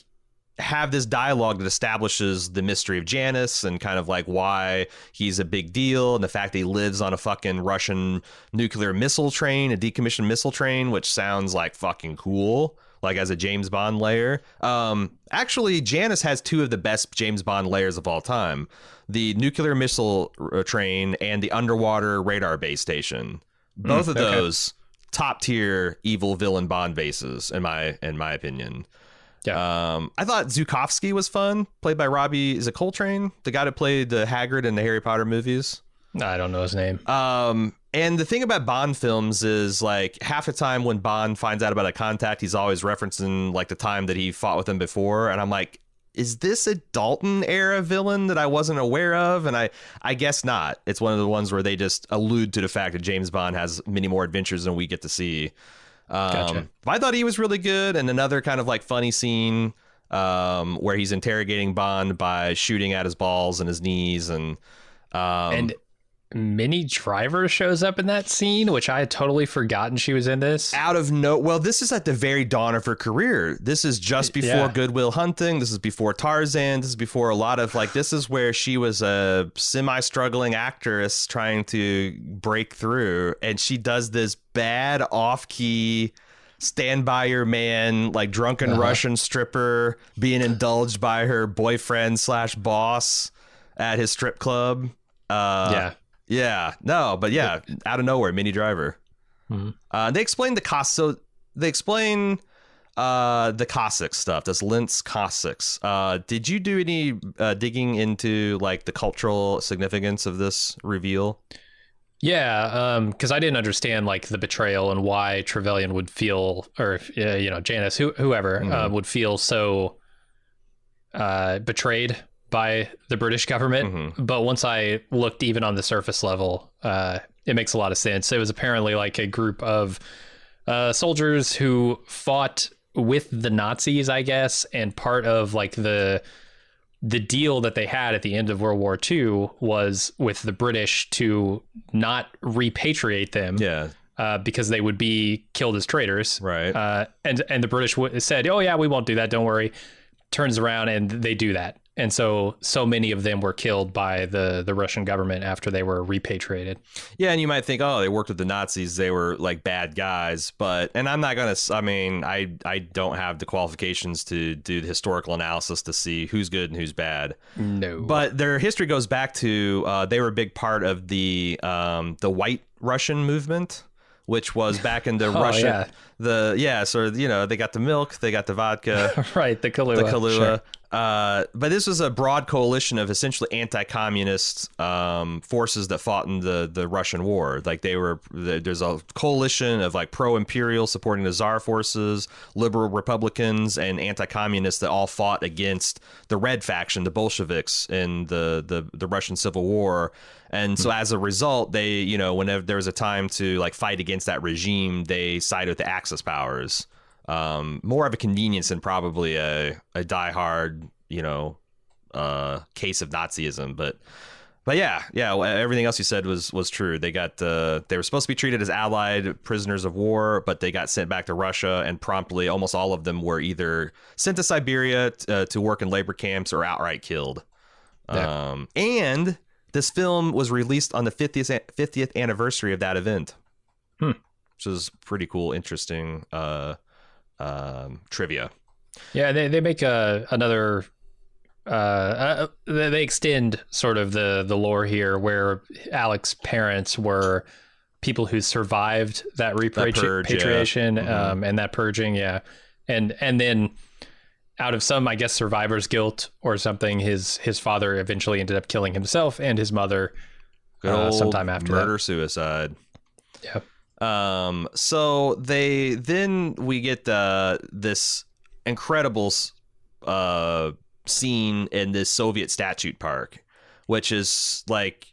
have this dialogue that establishes the mystery of Janice and kind of like why he's a big deal, and the fact that he lives on a fucking Russian nuclear missile train, a decommissioned missile train, which sounds like fucking cool, like as a James Bond layer. Actually, Janice has two of the best James Bond layers of all time: the nuclear missile train and the underwater radar base station. Both of those top tier evil villain Bond bases, in my opinion. Yeah. I thought Zukovsky was fun, played by Robbie, is it Coltrane, the guy that played the Hagrid in the Harry Potter movies? I don't know his name. And the thing about Bond films is like half the time when Bond finds out about a contact, he's always referencing like the time that he fought with him before. And I'm like, is this a Dalton era villain that I wasn't aware of? And I guess not. It's one of the ones where they just allude to the fact that James Bond has many more adventures than we get to see. Gotcha. I thought he was really good. And another kind of like funny scene where he's interrogating Bond by shooting at his balls and his knees. And Minnie Driver shows up in that scene, which I had totally forgotten she was in this. Well, this is at the very dawn of her career. This is just before Good Will Hunting. This is before Tarzan. This is before a lot of like, this is where she was a semi-struggling actress trying to break through. And she does this bad off-key Stand By Your Man, like drunken Russian stripper being indulged by her boyfriend / boss at his strip club. Yeah, no, but yeah, out of nowhere, Minnie Driver. They explain the cost. So they explain the Cossacks stuff. This Linz Cossacks. Did you do any digging into like the cultural significance of this reveal? Yeah, because I didn't understand like the betrayal and why Trevelyan would feel, or you know, Janice, whoever would feel so betrayed by the British government. But once I looked even on the surface level, it makes a lot of sense. It was apparently like a group of soldiers who fought with the Nazis, I guess, and part of like the deal that they had at the end of World War II was with the British to not repatriate them. Because they would be killed as traitors. Right. And the British said, oh yeah, we won't do that. Don't worry. Turns around and they do that. And so many of them were killed by the Russian government after they were repatriated. Yeah, and you might think, oh, they worked with the Nazis, they were like bad guys. And I'm not going to, I mean, I don't have the qualifications to do the historical analysis to see who's good and who's bad. No. But their history goes back to, they were a big part of the White Russian movement, which was back in the Russia. So, you know, they got the milk, they got the vodka. Right, the Kahlua. The Kahlua. Sure. But this was a broad coalition of essentially anti-communist forces that fought in the Russian war. Like there's a coalition of like pro-imperial supporting the Tsar forces, liberal Republicans, and anti-communists that all fought against the Red faction, the Bolsheviks, in the Russian Civil War. And so as a result, they, you know, whenever there was a time to like fight against that regime, they sided with the Axis powers. More of a convenience than probably a diehard, you know, case of Nazism. But yeah, everything else you said was true. They were supposed to be treated as allied prisoners of war, but they got sent back to Russia, and promptly almost all of them were either sent to Siberia to work in labor camps or outright killed. Yeah. And this film was released on the 50th anniversary of that event, which is pretty cool, interesting trivia. Yeah, they make another they extend sort of the lore here, where Alec's parents were people who survived that repatriation, and that purging, and then out of some, I guess, survivor's guilt or something, his father eventually ended up killing himself and his mother sometime after murder that. Suicide. Yeah. So we get this incredible scene in this Soviet statute park, which is like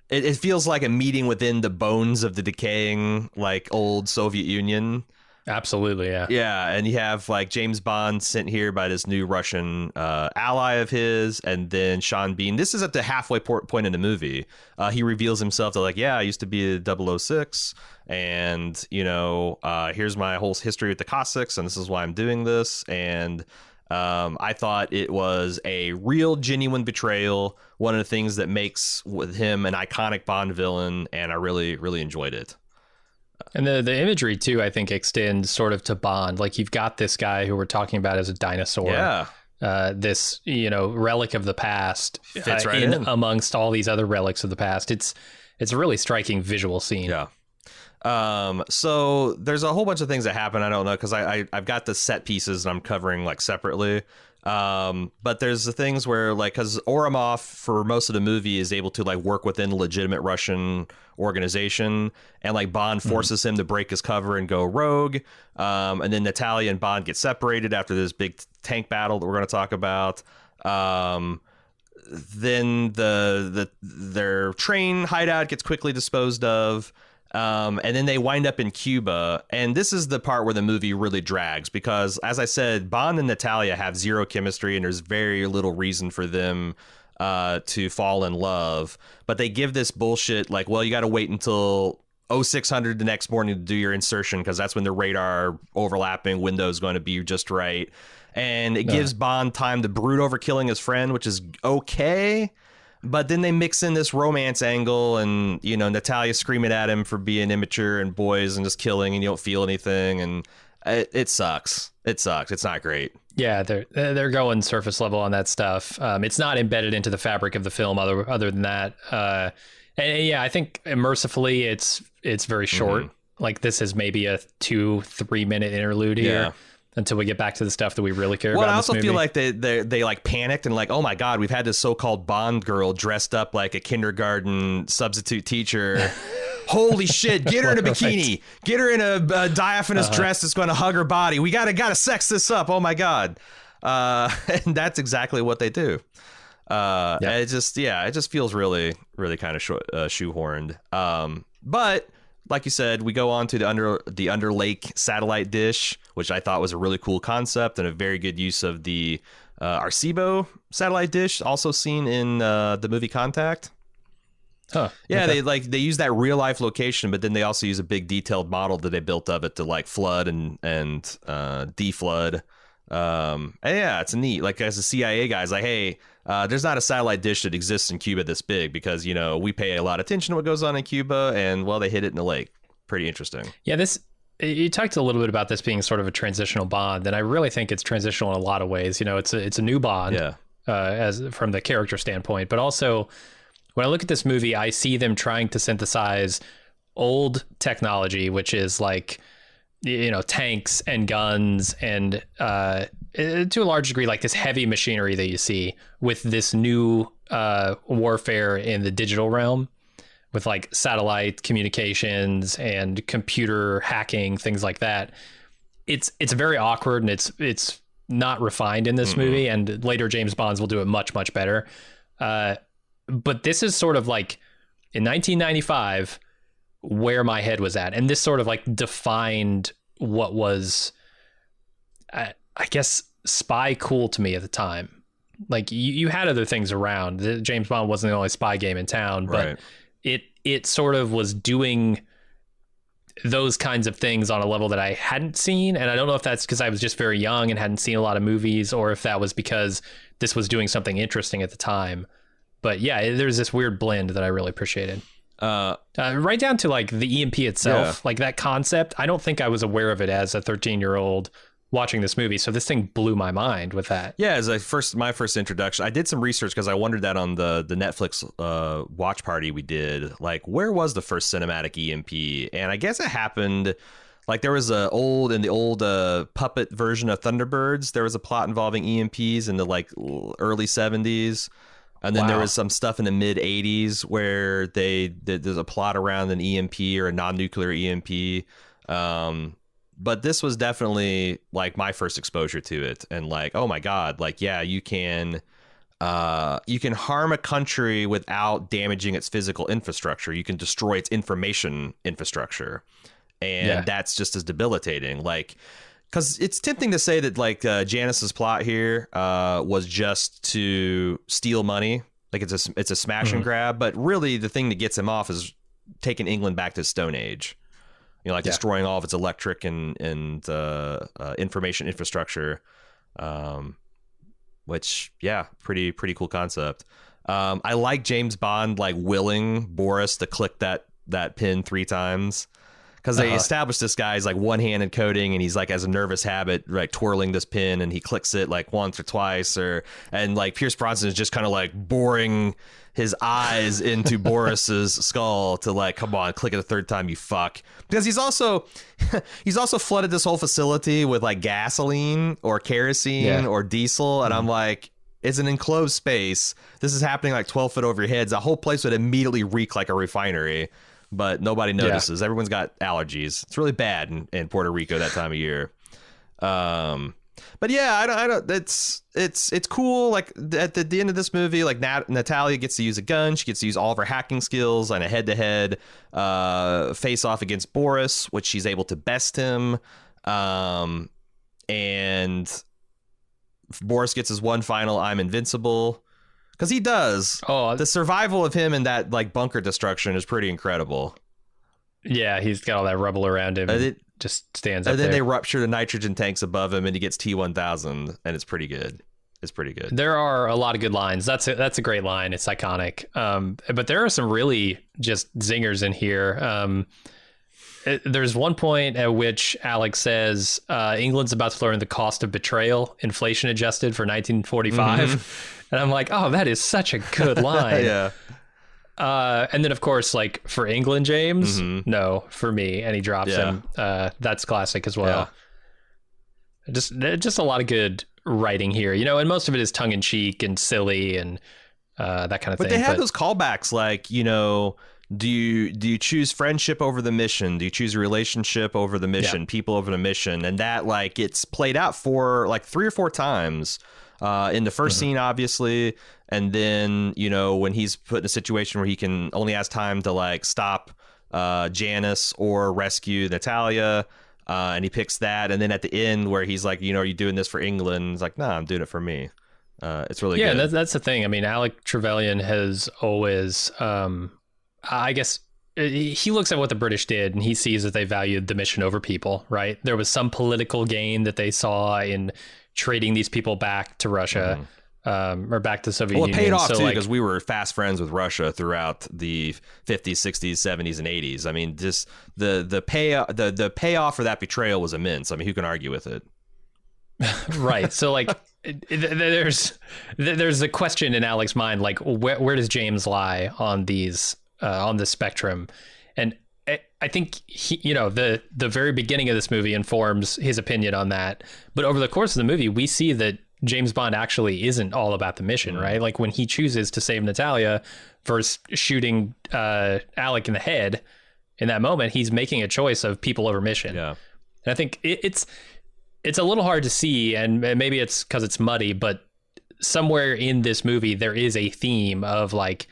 it feels like a meeting within the bones of the decaying like old Soviet Union. Absolutely, yeah. Yeah, and you have like James Bond sent here by this new Russian ally of his, and then Sean Bean. This is at the halfway point in the movie. He reveals himself to like, yeah, I used to be a 006, and here's my whole history with the Cossacks, and this is why I'm doing this. And I thought it was a real, genuine betrayal. One of the things that makes with him an iconic Bond villain, and I really, really enjoyed it. And the imagery, too, I think extends sort of to Bond. Like, you've got this guy who we're talking about as a dinosaur. Yeah. This, relic of the past. Fits right in amongst all these other relics of the past. It's a really striking visual scene. Yeah. So there's a whole bunch of things that happen. I don't know, because I've got the set pieces and I'm covering like separately. But there's the things where like, because Ourumov for most of the movie is able to like work within a legitimate Russian organization, and like Bond forces him to break his cover and go rogue. And then Natalia and Bond get separated after this big tank battle that we're going to talk about. Then their train hideout gets quickly disposed of. And then they wind up in Cuba. And this is the part where the movie really drags, because, as I said, Bond and Natalia have zero chemistry, and there's very little reason for them to fall in love. But they give this bullshit like, well, you got to wait until 0600 the next morning to do your insertion, because that's when the radar overlapping window is going to be just right. And it gives Bond time to brood over killing his friend, which is okay. But then they mix in this romance angle, and, Natalia screaming at him for being immature and boys and just killing, and you don't feel anything. And it sucks. It sucks. It's not great. Yeah, they're going surface level on that stuff. It's not embedded into the fabric of the film other than that. And yeah, I think mercifully it's very short. Like, this is maybe a 2-3 minute interlude here. Until we get back to the stuff that we really care about. Well, I also feel like they like panicked and like, oh my God, we've had this so-called Bond girl dressed up like a kindergarten substitute teacher. Holy shit, get her in a bikini. Right. Get her in a diaphanous dress that's going to hug her body. We gotta sex this up. Oh my God. And that's exactly what they do. It just feels really, really kind of shoehorned. But like you said, we go on to the under lake satellite dish, which I thought was a really cool concept and a very good use of the Arecibo satellite dish, also seen in the movie Contact. Huh. Yeah, okay. they use that real life location, but then they also use a big detailed model that they built of it to like flood and deflood. And yeah, it's neat. Like, as a CIA guy, it's like, hey, there's not a satellite dish that exists in Cuba this big, because, we pay a lot of attention to what goes on in Cuba, and, well, they hit it in the lake. Pretty interesting. Yeah, you talked a little bit about this being sort of a transitional Bond, and I really think it's transitional in a lot of ways. It's a new Bond, as from the character standpoint, but also when I look at this movie, I see them trying to synthesize old technology, which is like, tanks and guns and to a large degree, like this heavy machinery that you see, with this new warfare in the digital realm, with like satellite communications and computer hacking, things like that. It's very awkward, and it's not refined in this movie, and later James Bonds will do it much, much better. But this is sort of like in 1995 where my head was at, and this sort of like defined what was, I guess, spy cool to me at the time. Like, you had other things around. James Bond wasn't the only spy game in town, but it sort of was doing those kinds of things on a level that I hadn't seen. And I don't know if that's because I was just very young and hadn't seen a lot of movies, or if that was because this was doing something interesting at the time. But yeah, there's this weird blend that I really appreciated. Right down to like the EMP itself, like that concept. I don't think I was aware of it as a 13-year-old watching this movie. So this thing blew my mind with that. Yeah, as my first introduction, I did some research because I wondered that on the Netflix watch party we did, like where was the first cinematic EMP? And I guess it happened like there was in the old puppet version of Thunderbirds, there was a plot involving EMPs in the like early 70s. And then there was some stuff in the mid 80s where there's a plot around an EMP or a non-nuclear EMP. But this was definitely like my first exposure to it, and like, oh my God, like, yeah, you can harm a country without damaging its physical infrastructure. You can destroy its information infrastructure, and that's just as debilitating. Like, because it's tempting to say that like Janice's plot here was just to steal money, like it's a smash and grab, but really the thing that gets him off is taking England back to Stone Age. You know, like destroying all of its electric and information infrastructure, which, pretty cool concept. I like James Bond like willing Boris to click that pin 3 times, because they established this guy's like one-handed coding, and he's like has a nervous habit like twirling this pin, and he clicks it like once or twice, and like Pierce Brosnan is just kind of like boring his eyes into Boris's skull to like, come on, click it a 3rd time, you fuck. Because he's also flooded this whole facility with like gasoline or kerosene or diesel. And I'm like, it's an enclosed space. This is happening like 12 foot over your heads. The whole place would immediately reek like a refinery, but nobody notices. Everyone's got allergies. It's really bad in Puerto Rico that time of year. But yeah, I don't. It's cool. Like at the end of this movie, like Natalia gets to use a gun. She gets to use all of her hacking skills on a head-to-head face off against Boris, which she's able to best him. And Boris gets his one final "I'm invincible," because he does. Oh, the survival of him in that like bunker destruction is pretty incredible. Yeah, he's got all that rubble around him. Just stands up and then there. They rupture the nitrogen tanks above him, and he gets T-1000, and it's pretty good. There are a lot of good lines. That's a great line. It's iconic. But there are some really just zingers in here. There's one point at which Alex says England's about to learn the cost of betrayal, inflation adjusted for 1945. And I'm like, oh, that is such a good line. Yeah. And then, of course, like for England, James, no, for me, and he drops him. That's classic as well. Yeah. Just a lot of good writing here, you know, and most of it is tongue in cheek and silly and that kind of thing. But they have those callbacks, like, you know, do you choose friendship over the mission? Do you choose a relationship over the mission? People over the mission? And that, like, it's played out for like 3 or 4 times. In the first scene, obviously, and then, you know, when he's put in a situation where he can only has time to like stop Janice or rescue Natalia, and he picks that, and then at the end where he's like, you know, are you doing this for England? He's like, nah, I'm doing it for me. It's really good. Yeah, that's the thing. I mean, Alec Trevelyan has always, I guess, he looks at what the British did, and he sees that they valued the mission over people, right? There was some political gain that they saw in trading these people back to Russia, or back to the Soviet Union. Well, it paid off too, because we were fast friends with Russia throughout the 50s, 60s, 70s, and 80s. I mean, just the payoff for that betrayal was immense. I mean, who can argue with it? Right. So like, there's a question in Alex's mind, like where does James lie on these on the spectrum? And I think he, you know, the very beginning of this movie informs his opinion on that. But over the course of the movie, we see that James Bond actually isn't all about the mission, right? Like when he chooses to save Natalia versus shooting Alec in the head in that moment, he's making a choice of people over mission. Yeah. And I think it's a little hard to see, and maybe it's because it's muddy, but somewhere in this movie, there is a theme of like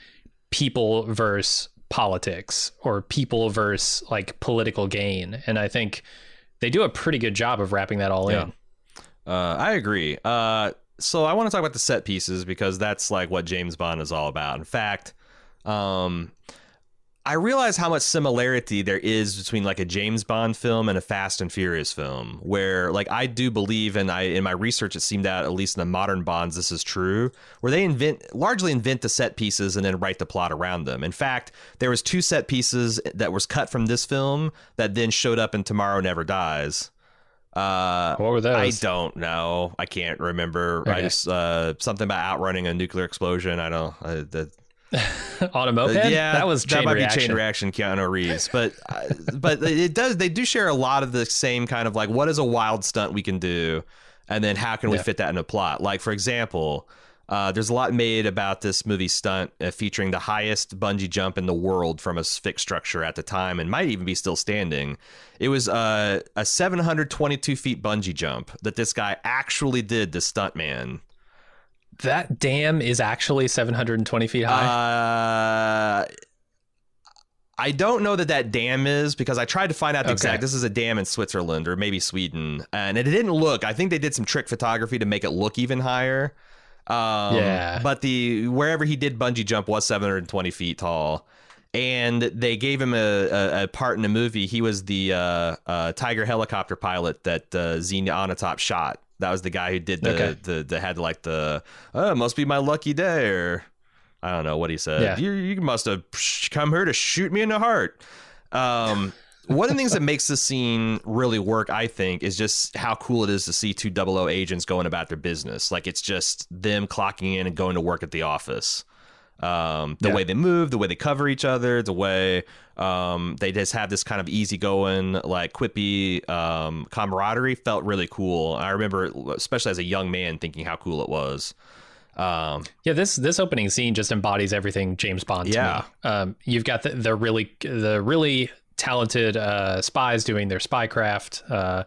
people versus politics, or people versus like political gain. And I think they do a pretty good job of wrapping that all in. I agree. So I want to talk about the set pieces, because that's like what James Bond is all about. In fact, I realize how much similarity there is between like a James Bond film and a Fast and Furious film, where like I do believe, and in my research it seemed that at least in the modern Bonds this is true, where they largely invent the set pieces and then write the plot around them. In fact, there was 2 set pieces that was cut from this film that then showed up in Tomorrow Never Dies. What were those? I don't know. I can't remember. Okay. I just something about outrunning a nuclear explosion. I don't. On a moped? Yeah, that was chain might reaction. be chain reaction. Keanu Reeves, but it does. They do share a lot of the same kind of like, what is a wild stunt we can do, and then how can we fit that in a plot? Like, for example, there's a lot made about this movie stunt featuring the highest bungee jump in the world from a fixed structure at the time, and might even be still standing. It was a 722 feet bungee jump that this guy actually did, the stuntman. That dam is actually 720 feet high? I don't know that dam is, because I tried to find out the exact. This is a dam in Switzerland or maybe Sweden, and it didn't look. I think they did some trick photography to make it look even higher. But wherever he did bungee jump was 720 feet tall, and they gave him a part in the movie. He was the Tiger helicopter pilot that Xenia Onatopp shot. That was the guy who did the had like the must be my lucky day, or I don't know what he said. Yeah. You must have come here to shoot me in the heart. One of the things that makes this scene really work, I think, is just how cool it is to see two 00 agents going about their business. Like, it's just them clocking in and going to work at the office. The way they move, the way they cover each other, the way they just have this kind of easygoing, like quippy camaraderie felt really cool. I remember, especially as a young man, thinking how cool it was. This opening scene just embodies everything James Bond to me. You've got the really talented spies doing their spycraft.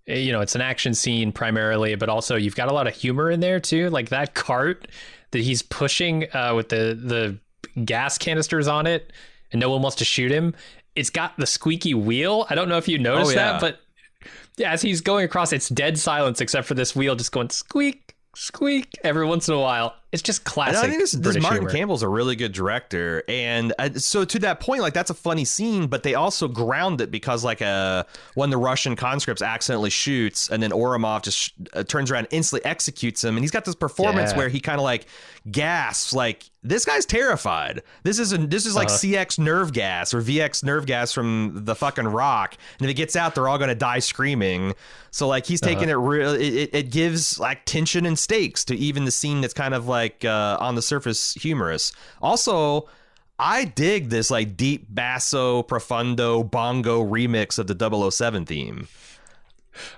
It's an action scene primarily, but also you've got a lot of humor in there too. Like that cart that he's pushing with the gas canisters on it, and no one wants to shoot him. It's got the squeaky wheel. I don't know if you noticed that, but as he's going across, it's dead silence except for this wheel just going squeak, squeak every once in a while. It's just classic. And I think this Martin humor. Campbell's a really good director, and so to that point, like, that's a funny scene, but they also ground it because like when the Russian conscripts accidentally shoots, and then Ourumov just turns around and instantly executes him, and he's got this performance where he kind of like gasps, like, this guy's terrified. This is like CX nerve gas or VX nerve gas from the fucking Rock, and if it gets out, they're all going to die screaming. So like he's taking it real. It gives like tension and stakes to even the scene that's kind of like on the surface humorous. Also, I dig this like deep basso profundo bongo remix of the 007 theme.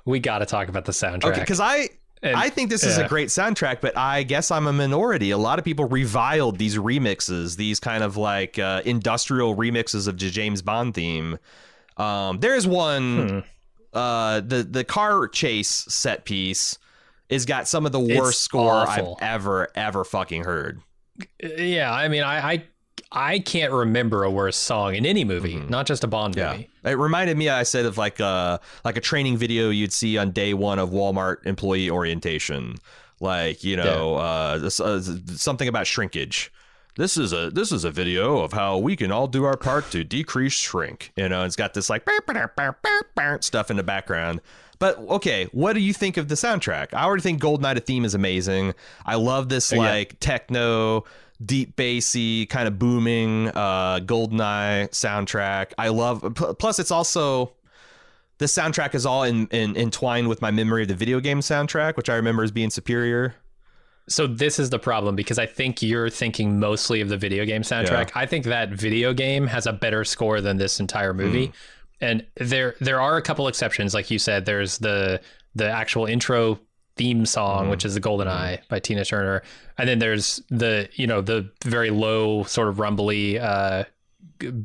We got to talk about the soundtrack. Okay, because I think this is a great soundtrack, but I guess I'm a minority. A lot of people reviled these remixes, these kind of like industrial remixes of the James Bond theme. There is one, the car chase set piece has got some of the worst score awful. I've ever fucking heard. Yeah, I mean, I can't remember a worse song in any movie, not just a Bond movie. It reminded me, I said, of like a training video you'd see on day one of Walmart employee orientation, like something about shrinkage. This is a video of how we can all do our part to decrease shrink. It's got this like stuff in the background. But okay, what do you think of the soundtrack? I already think GoldenEye, the theme is amazing. I love this like techno, deep bassy, kind of booming GoldenEye soundtrack. I love. Plus, it's also, this soundtrack is all entwined with my memory of the video game soundtrack, which I remember as being superior. So this is the problem, because I think you're thinking mostly of the video game soundtrack. I think that video game has a better score than this entire movie. And there are a couple exceptions. Like you said, there's the actual intro theme song, which is the GoldenEye by Tina Turner. And then there's the very low sort of rumbly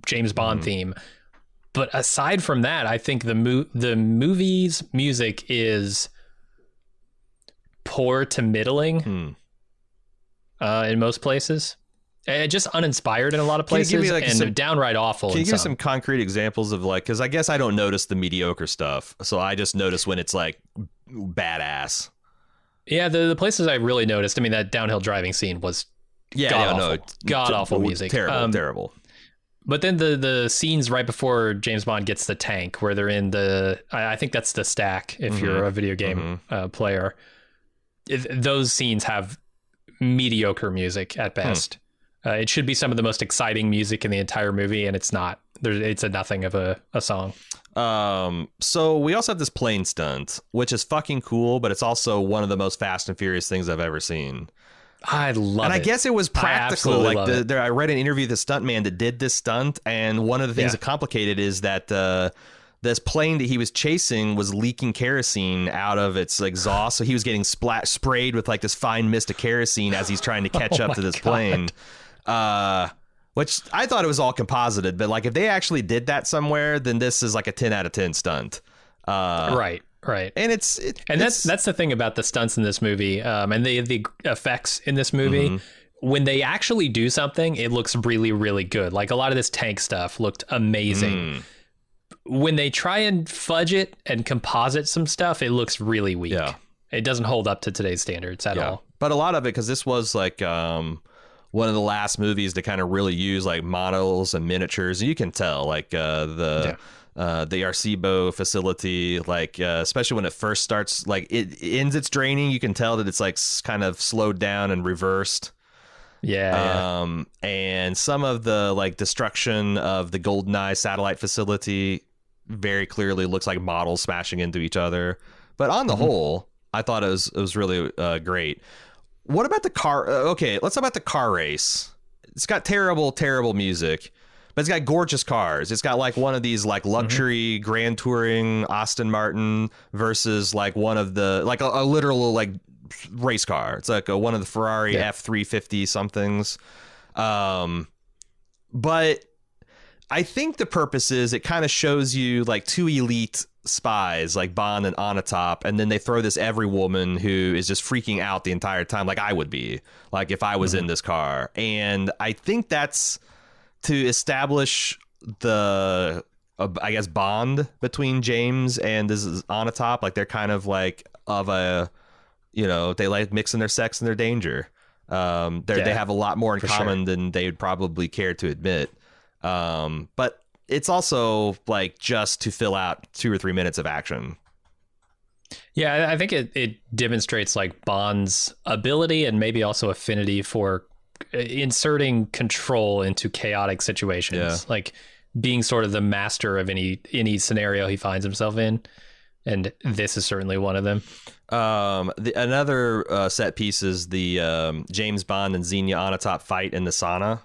James Bond theme. But aside from that, I think the movie's music is poor to middling in most places. Just uninspired in a lot of places, and downright awful. Can you give some concrete examples of like, because I guess I don't notice the mediocre stuff, so I just notice when it's like badass. Yeah, the places I really noticed, I mean, that downhill driving scene was god awful music. Terrible. But then the scenes right before James Bond gets the tank, where they're in I think that's the stack if you're a video game player. Those scenes have mediocre music at best. It should be some of the most exciting music in the entire movie, and it's not. It's a nothing of a song. So we also have this plane stunt, which is fucking cool, but it's also one of the most Fast and Furious things I've ever seen. I love and it. I guess it was practical. I Like I read an interview with the stuntman that did this stunt, and one of the things that complicated is that this plane that he was chasing was leaking kerosene out of its exhaust, so he was getting sprayed with like this fine mist of kerosene as he's trying to catch up to this plane. Which I thought it was all composited, but like if they actually did that somewhere, then this is like a 10 out of 10 stunt. Right. And that's the thing about the stunts in this movie, and the effects in this movie. Mm-hmm. When they actually do something, it looks really, really good. Like a lot of this tank stuff looked amazing. When they try and fudge it and composite some stuff, it looks really weak. Yeah. It doesn't hold up to today's standards at all. But a lot of it, because this was like one of the last movies to kind of really use like models and miniatures. And you can tell like the Arecibo facility, like especially when it first starts, like it ends its draining, you can tell that it's like kind of slowed down and reversed. And some of the like destruction of the GoldenEye satellite facility very clearly looks like models smashing into each other. But on the whole, I thought it was really great. What about the car? Okay, let's talk about the car race. It's got terrible music, but it's got gorgeous cars. It's got like one of these like luxury grand touring Aston Martin versus like one of the like a literal like race car. It's like one of the Ferrari F350 somethings. But I think the purpose is it kind of shows you like two elite spies like Bond and Onatop, and then they throw this every woman who is just freaking out the entire time, like I would be, like if I was in this car. And I think that's to establish the I guess bond between James and this is Onatop. Like they're kind of like of a, you know, they like mixing their sex and their danger. They have a lot more in common than they'd probably care to admit. But it's also like just to fill out 2 or 3 minutes of action. Yeah, I think it demonstrates like Bond's ability and maybe also affinity for inserting control into chaotic situations, like being sort of the master of any scenario he finds himself in. And this is certainly one of them. Another set piece is the James Bond and Xenia Onatop fight in the sauna.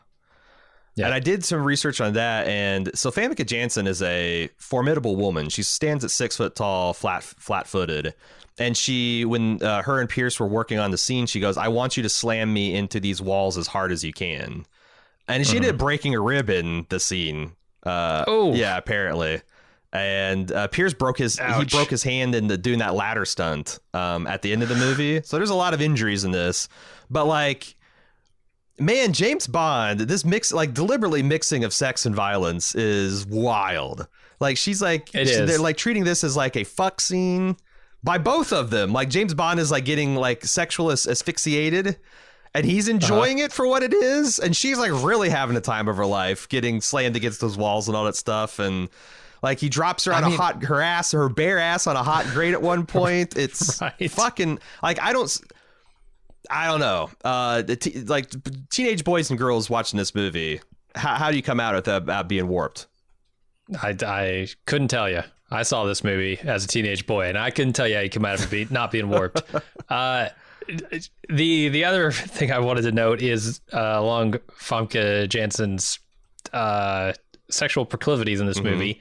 Yeah. And I did some research on that. And so Famke Janssen is a formidable woman. She stands at 6 foot tall, flat-footed. And she, when her and Pierce were working on the scene, she goes, "I want you to slam me into these walls as hard as you can." And she ended up breaking a rib in the scene. Yeah, apparently. And Pierce broke his hand in doing that ladder stunt at the end of the movie. So there's a lot of injuries in this. But like, man, James Bond, this mix, like deliberately mixing of sex and violence is wild. Like she's like, they're like treating this as like a fuck scene by both of them. Like James Bond is like getting like sexual asphyxiated and he's enjoying it for what it is. And she's like really having the time of her life getting slammed against those walls and all that stuff. And like he drops her on her bare ass on a hot grate at one point. It's fucking like, I don't know. Like teenage boys and girls watching this movie, how do you come out without being warped? I couldn't tell you. I saw this movie as a teenage boy, and I couldn't tell you how you come out of it not being warped. The other thing I wanted to note is along Famke Janssen's sexual proclivities in this movie.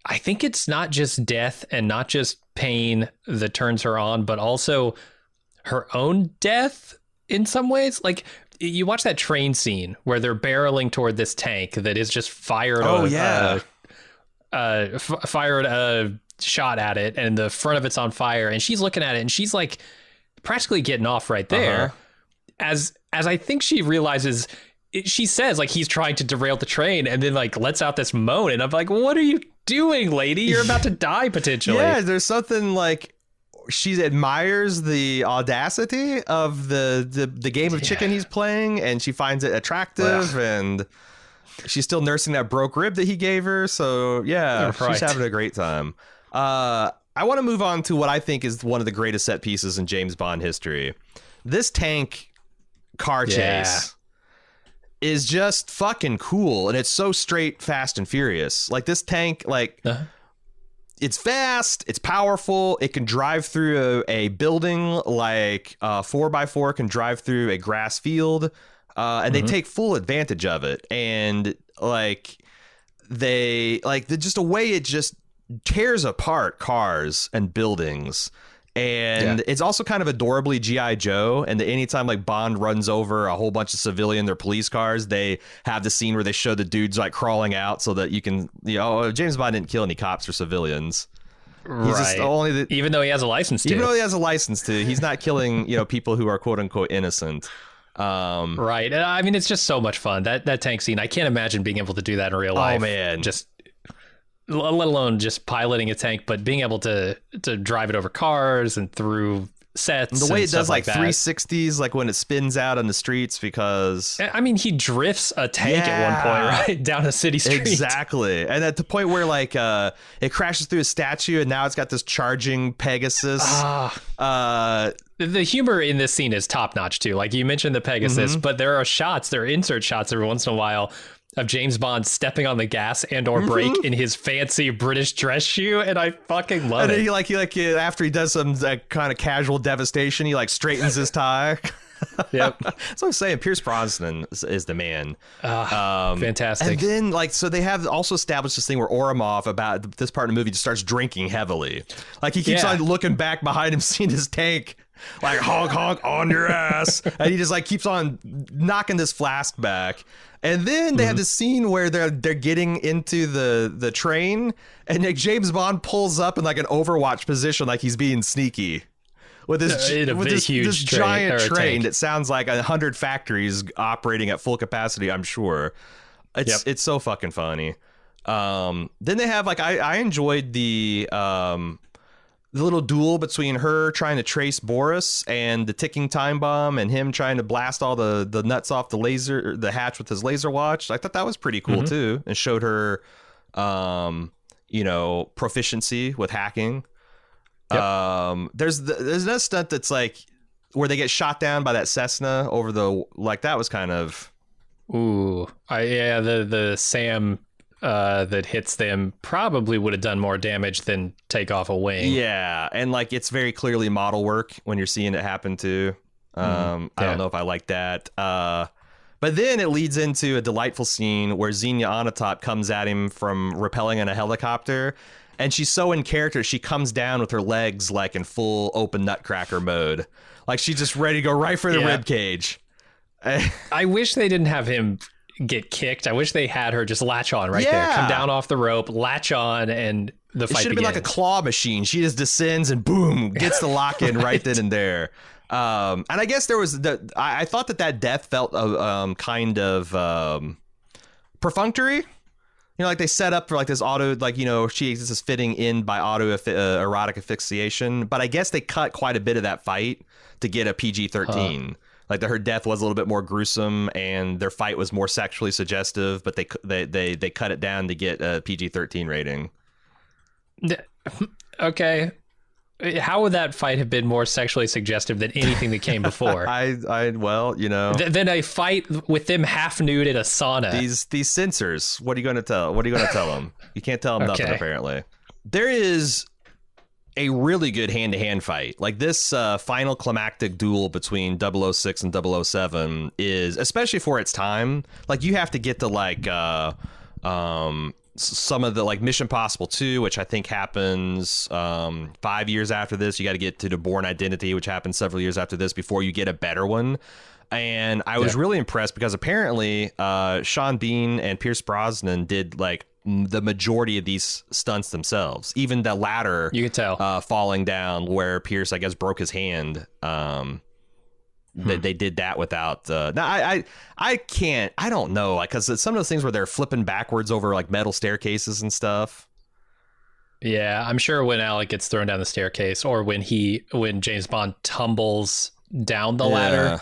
I think it's not just death and not just pain that turns her on, but also her own death in some ways. Like you watch that train scene where they're barreling toward this tank that is just fired. Fired a shot at it and the front of it's on fire and she's looking at it and she's like practically getting off right there. As I think she realizes, she says like he's trying to derail the train and then like lets out this moan and I'm like, what are you doing, lady? You're about to die potentially. Yeah, there's something like she admires the audacity of the game of chicken he's playing and she finds it attractive and she's still nursing that broke rib that he gave her. So yeah, she's having a great time. I want to move on to what I think is one of the greatest set pieces in James Bond history. This tank car chase is just fucking cool, and it's so straight Fast and Furious. Like this tank, like it's fast, it's powerful, it can drive through a building like 4x4 can drive through a grass field, and they take full advantage of it. And like they like just a way it just tears apart cars and buildings. And it's also kind of adorably G.I. Joe. And anytime like Bond runs over a whole bunch of civilian or police cars, they have the scene where they show the dudes like crawling out so that you can, James Bond didn't kill any cops or civilians. He's just only even though he has a license to. Even though he has a license to, he's not killing, people who are quote unquote innocent. Right. I mean, it's just so much fun. That tank scene. I can't imagine being able to do that in real life. Oh, man. Just let alone just piloting a tank, but being able to drive it over cars and through sets. The way it does like that. 360s, like when it spins out on the streets, because I mean, he drifts a tank at one point, right? Down a city street. Exactly. And at the point where like it crashes through a statue and now it's got this charging Pegasus. The humor in this scene is top notch too. Like you mentioned the Pegasus, but there are insert shots every once in a while of James Bond stepping on the gas and or brake in his fancy British dress shoe, and I fucking love it. And he after he does some kind of casual devastation, he like straightens his tie. Yep. That's what I'm saying. Pierce Brosnan is the man. Fantastic. And then like, so they have also established this thing where Oromov about this part of the movie just starts drinking heavily. Like he keeps on looking back behind him, seeing his tank like honk honk on your ass, and he just like keeps on knocking this flask back. And then they have this scene where they're getting into the train, and like James Bond pulls up in like an Overwatch position, like he's being sneaky with this huge giant train that sounds like 100 factories operating at full capacity. I'm sure it's so fucking funny. Then they have like I enjoyed the little duel between her trying to trace Boris and the ticking time bomb, and him trying to blast all the nuts off the hatch with his laser watch. I thought that was pretty cool too, and showed her, proficiency with hacking. Yep. There's another stunt that's like where they get shot down by that Cessna over that was kind of. Ooh, the Sam that hits them probably would have done more damage than take off a wing. Yeah, and like it's very clearly model work when you're seeing it happen too. I don't know if I like that. But then it leads into a delightful scene where Xenia Onatopp comes at him from rappelling in a helicopter, and she's so in character, she comes down with her legs like in full open nutcracker mode. Like she's just ready to go right for the rib cage. I wish they didn't have him get kicked. I wish they had her just latch on there, come down off the rope, latch on, and the fight begins. It should have been like a claw machine. She just descends and boom, gets the lock in right then and there. And I guess there was I thought that death felt kind of perfunctory. Like they set up for like this auto, like, she is fitting in by auto erotic asphyxiation. But I guess they cut quite a bit of that fight to get a PG-13. Like her death was a little bit more gruesome, and their fight was more sexually suggestive. But they cut it down to get a PG-13 rating. Okay, how would that fight have been more sexually suggestive than anything that came before? Then a fight with them half nude in a sauna. These censors. What are you going to tell? What are you going to tell them? You can't tell them nothing. Apparently, there is a really good hand-to-hand fight. Like this final climactic duel between 006 and 007 is, especially for its time, like you have to get to like some of the like Mission Impossible 2, which I think happens 5 years after this. You got to get to the Bourne Identity, which happens several years after this before you get a better one. And I was really impressed because apparently Sean Bean and Pierce Brosnan did like the majority of these stunts themselves. Even the ladder, you could tell, falling down where Pierce, I guess, broke his hand. They did that without. Now I don't know, like, because some of those things where they're flipping backwards over like metal staircases and stuff. Yeah, I'm sure when Alec gets thrown down the staircase, or when James Bond tumbles down the ladder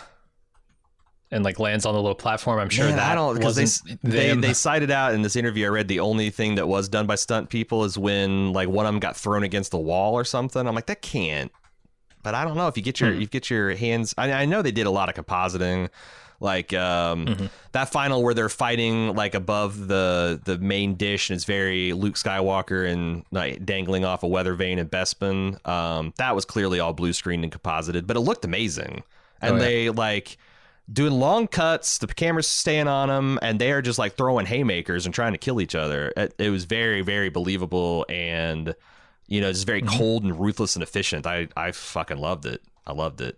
and like lands on the little platform, I'm sure that because they cited out in this interview I read, the only thing that was done by stunt people is when like one of them got thrown against the wall or something. I'm like, that can't. But I don't know if you get your hands. I know they did a lot of compositing, Like that final where they're fighting like above the main dish, and it's very Luke Skywalker and like dangling off a weather vane and Bespin. That was clearly all blue screened and composited, but it looked amazing. And they like doing long cuts, the camera's staying on them, and they are just like throwing haymakers and trying to kill each other. It was very, very believable, and just very cold and ruthless and efficient. I fucking loved it. I loved it.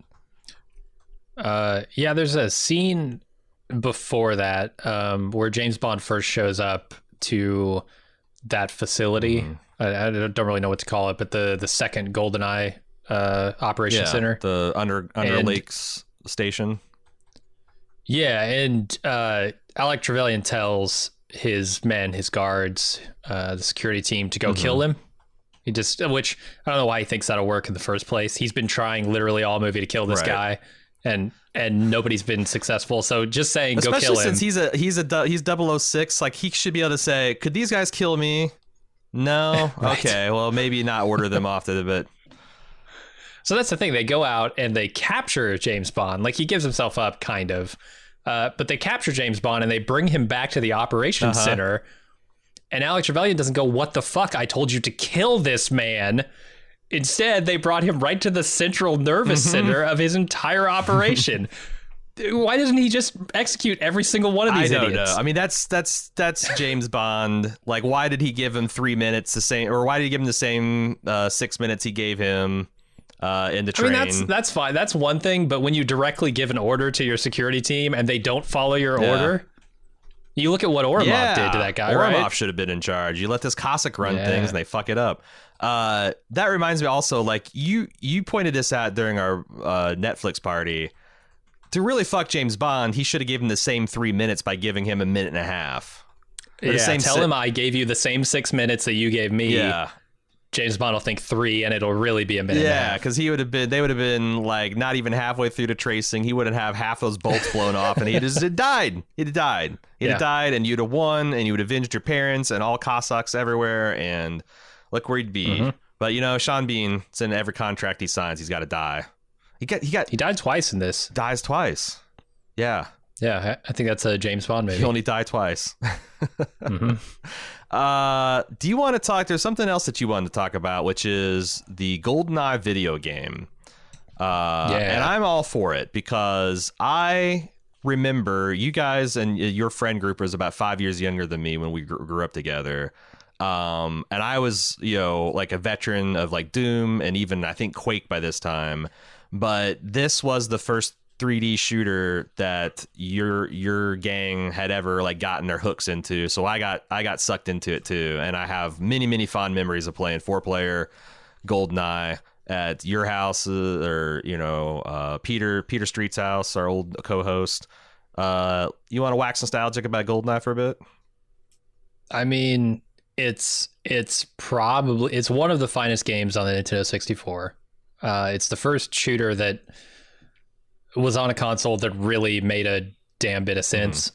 There's a scene before that where James Bond first shows up to that facility. I don't really know what to call it, but the second GoldenEye operation center, the under Lakes station. Yeah, and Alec Trevelyan tells his men, his guards, the security team to go kill him. Which I don't know why he thinks that'll work in the first place. He's been trying literally all movie to kill this guy. And nobody's been successful. So just saying, especially go kill him. Since he's 006, like he should be able to say, could these guys kill me? No. Right. Okay. Well, maybe not order them off to the bit. So that's the thing. They go out and they capture James Bond. Like he gives himself up, kind of. But they capture James Bond and they bring him back to the operations center. And Alex Trevelyan doesn't go, what the fuck? I told you to kill this man. Instead, they brought him right to the central nervous center of his entire operation. Why doesn't he just execute every single one of these idiots? I don't know. I mean, that's James Bond. Like, why did he give him 3 minutes or why did he give him the same 6 minutes he gave him in the train? I mean, that's fine. That's one thing. But when you directly give an order to your security team and they don't follow your order, you look at what Oromov did to that guy. Oromov should have been in charge. You let this Cossack run things and they fuck it up. That reminds me also, like you pointed this out during our Netflix party. To really fuck James Bond, he should have given him the same 3 minutes by giving him a minute and a half. Tell him I gave you the same 6 minutes that you gave me. Yeah. James Bond will think 3 and it'll really be a minute and a half. Yeah, because they would have been like not even halfway through the tracing. He wouldn't have half those bolts blown off and he'd have died. He'd have died and you'd have won and you would have avenged your parents and all Cossacks everywhere and look where he'd be. But Sean Bean, it's in every contract he signs, he's got to die. He died twice in this. Dies twice. Yeah. Yeah, I think that's a James Bond movie. He only died twice. Do you want to talk? There's something else that you wanted to talk about, which is the GoldenEye video game. And I'm all for it because I remember you guys and your friend group was about 5 years younger than me when we grew up together. And I was, like a veteran of like Doom and even I think Quake by this time. But this was the first 3D shooter that your gang had ever like gotten their hooks into. So I got sucked into it too, and I have many fond memories of playing 4-player GoldenEye at your house or Peter Street's house, our old co-host. You want to wax nostalgic about GoldenEye for a bit? I mean, it's one of the finest games on the Nintendo 64. It's the first shooter that was on a console that really made a damn bit of sense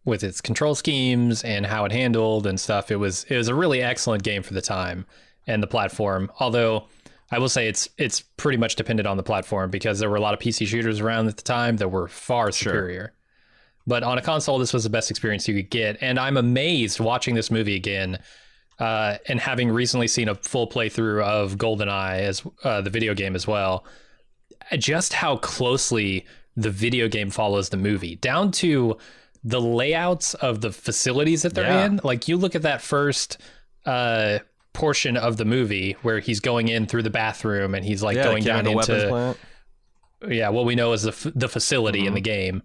with its control schemes and how it handled and stuff. It was a really excellent game for the time and the platform. Although I will say it's pretty much dependent on the platform because there were a lot of PC shooters around at the time that were far superior. But on a console, this was the best experience you could get. And I'm amazed watching this movie again and having recently seen a full playthrough of GoldenEye as the video game as well. Just how closely the video game follows the movie, down to the layouts of the facilities that they're in. Like you look at that first portion of the movie where he's going in through the bathroom and he's like going down into what we know as the facility in the game.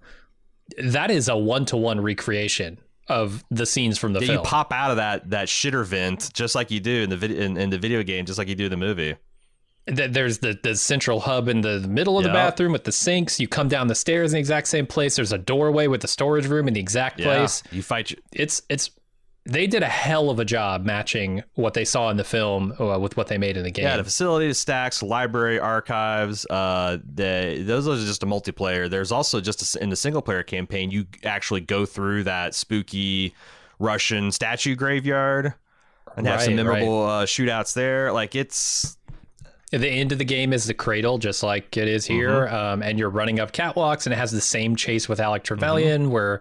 That is a 1-to-1 recreation of the scenes from the film. You pop out of that shitter vent just like you do in the video game, just like you do in the movie. There's the central hub in the middle of the bathroom with the sinks. You come down the stairs in the exact same place. There's a doorway with the storage room in the exact place. You fight. They did a hell of a job matching what they saw in the film with what they made in the game. Yeah, the facility, the stacks, library, archives. Those are just a multiplayer. There's also in the single player campaign, you actually go through that spooky Russian statue graveyard and have some memorable shootouts there. Like it's The end of the game is the cradle, just like it is here. And you're running up catwalks, and it has the same chase with Alec Trevelyan where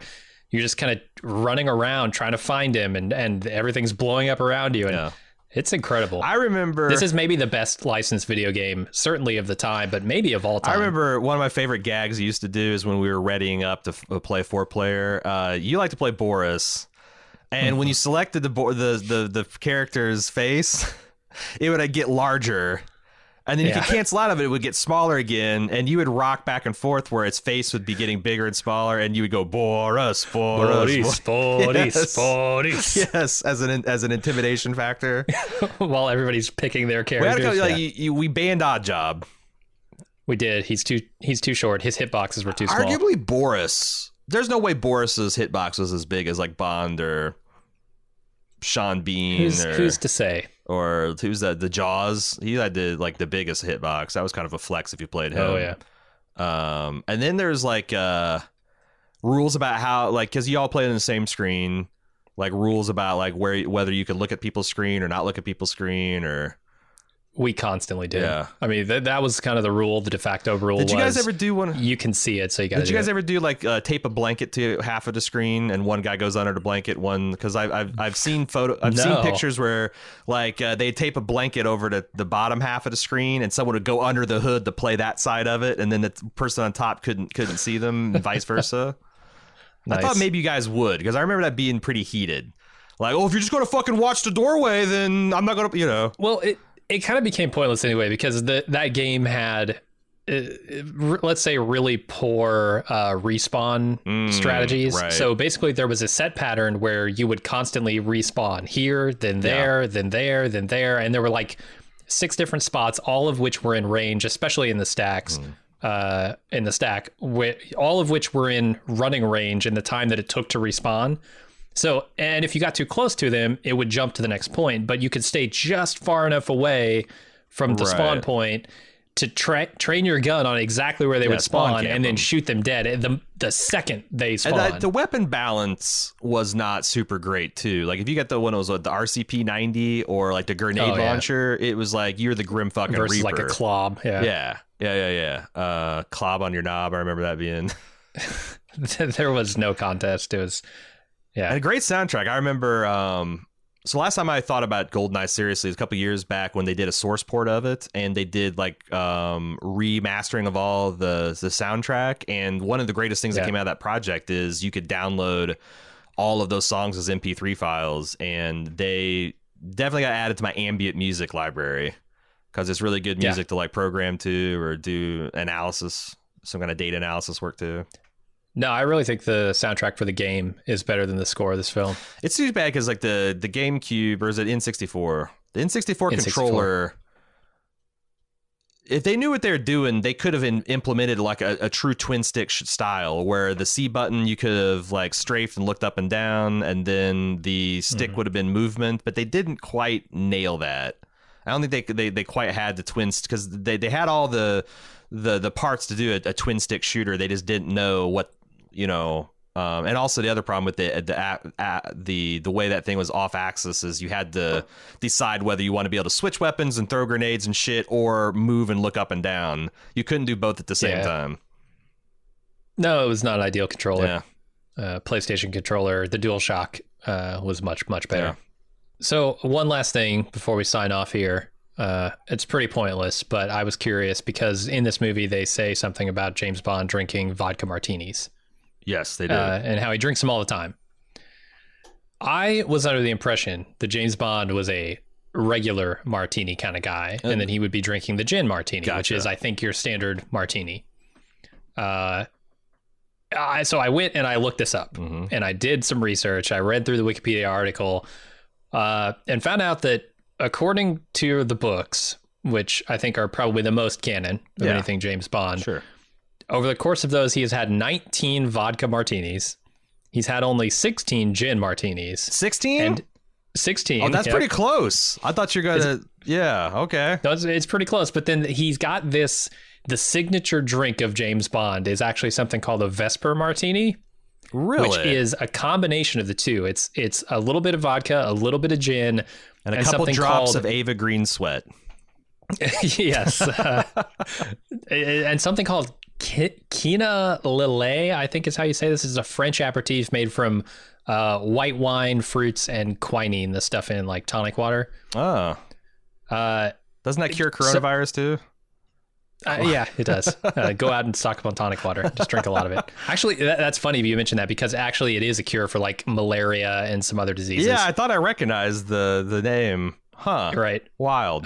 you're just kind of running around trying to find him, and everything's blowing up around you. And it's incredible. I remember this is maybe the best licensed video game, certainly of the time, but maybe of all time. I remember one of my favorite gags I used to do is when we were readying up to play 4-player. You like to play Boris, and when you selected the character's face, it would get larger. And then you could cancel out of it. It would get smaller again, and you would rock back and forth where its face would be getting bigger and smaller, and you would go Boris, Boris, Boris, Boris. Yes, as an intimidation factor. While everybody's picking their characters. We banned Oddjob. We did. He's too short. His hitboxes were too small. Arguably Boris. There's no way Boris's hitbox was as big as like Bond or Sean Bean. Who's to say? Or who's that? The Jaws. He had the biggest hitbox. That was kind of a flex if you played him. Oh yeah. And then there's like rules about how, like, because you all play on the same screen, like rules about like whether you could look at people's screen or not look at people's screen, or we constantly did. Yeah. I mean, that was kind of the rule, the de facto rule. Did you guys ever do one? You can see it, so you got to Did you guys ever do like tape a blanket to half of the screen and one guy goes under the blanket? Because I've seen seen pictures where like they tape a blanket over to the bottom half of the screen and someone would go under the hood to play that side of it, and then the person on top couldn't see them, and vice versa. Nice. I thought maybe you guys would, because I remember that being pretty heated. Like, oh, if you're just going to fucking watch the doorway, then I'm not going to, you know. Well, it kind of became pointless anyway, because that game had, let's say, really poor respawn strategies. Right. So basically there was a set pattern where you would constantly respawn here, then there, then there, then there. And there were like 6 different spots, all of which were in range, especially in the stacks. In the stack, all of which were in running range in the time that it took to respawn. So, and if you got too close to them, it would jump to the next point, but you could stay just far enough away from the spawn point to train your gun on exactly where they would spawn and then shoot them dead the second they spawn. And the weapon balance was not super great too. Like if you got the one that was the RCP 90 or like the grenade launcher, it was like you're the grim fucking versus Reaper. Like a clob. Yeah. Clob on your knob. I remember that being. There was no contest. It was. Yeah, and a great soundtrack. I remember. So last time I thought about GoldenEye seriously was a couple years back when they did a source port of it, and they did like remastering of all the soundtrack. And one of the greatest things that came out of that project is you could download all of those songs as MP3 files, and they definitely got added to my ambient music library because it's really good music to like program to or do analysis, some kind of data analysis work to. No, I really think the soundtrack for the game is better than the score of this film. It's too bad because like the GameCube, or is it N64? The N64 controller, if they knew what they were doing, they could have implemented like a true twin stick style where the C button you could have like strafed and looked up and down, and then the stick would have been movement, but they didn't quite nail that. I don't think they quite had the twins, because they had all the parts to do a twin stick shooter. They just didn't know what. You know, and also the other problem with the way that thing was off axis is you had to decide whether you want to be able to switch weapons and throw grenades and shit, or move and look up and down. You couldn't do both at the same time. No, it was not an ideal controller. PlayStation controller, the DualShock was much better. Yeah. So one last thing before we sign off here. It's pretty pointless, but I was curious because in this movie they say something about James Bond drinking vodka martinis. Yes, they did. And how he drinks them all the time. I was under the impression that James Bond was a regular martini kind of guy, and then he would be drinking the gin martini, which is, I think, your standard martini. So I went and I looked this up, and I did some research. I read through the Wikipedia article and found out that according to the books, which I think are probably the most canon of anything James Bond, sure. Over the course of those, he has had 19 vodka martinis. He's had only 16 gin martinis. 16? And 16. Oh, that's pretty close. I thought you're going to... Yeah, okay. It's pretty close. But then he's got this... The signature drink of James Bond is actually something called a Vesper Martini. Really? Which is a combination of the two. It's a little bit of vodka, a little bit of gin, and a couple drops of Ava Green Sweat. Yes. And something called Quina Lillet, I think is how you say this. Is a French aperitif made from white wine, fruits, and quinine, the stuff in like tonic water. Oh. Doesn't that cure coronavirus too? Yeah, it does. Go out and stock up on tonic water. Just drink a lot of it. Actually, that's funny you mentioned that, because actually it is a cure for like malaria and some other diseases. Yeah, I thought I recognized the name. Huh. Right. Wild.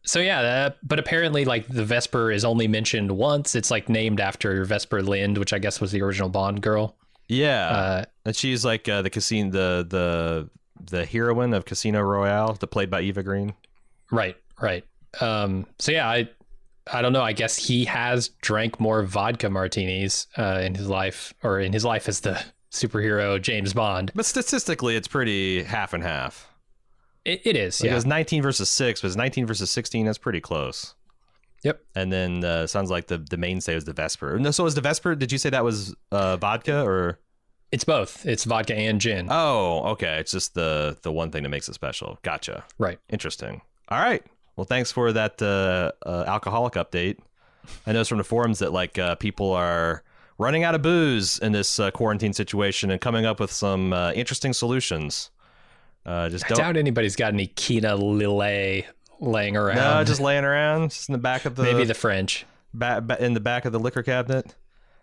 So yeah, but apparently like the Vesper is only mentioned once. It's like named after Vesper Lynd, which I guess was the original Bond girl. Yeah. And she's like the casino, the heroine of Casino Royale, played by Eva Green. Right. So yeah, I don't know. I guess he has drank more vodka martinis in his life as the superhero James Bond. But statistically, it's pretty half and half. It is, like yeah. It was 19 versus 6, but it's 19 versus 16. That's pretty close. Yep. And then sounds like the mainstay was the Vesper. No, so was the Vesper, did you say that was vodka or? It's both. It's vodka and gin. Oh, okay. It's just the one thing that makes it special. Gotcha. Right. Interesting. All right. Well, thanks for that alcoholic update. I noticed from the forums that like people are running out of booze in this quarantine situation and coming up with some interesting solutions. I doubt anybody's got any Quina Lillet laying around. No, just laying around, just in the back of the maybe the French in the back of the liquor cabinet.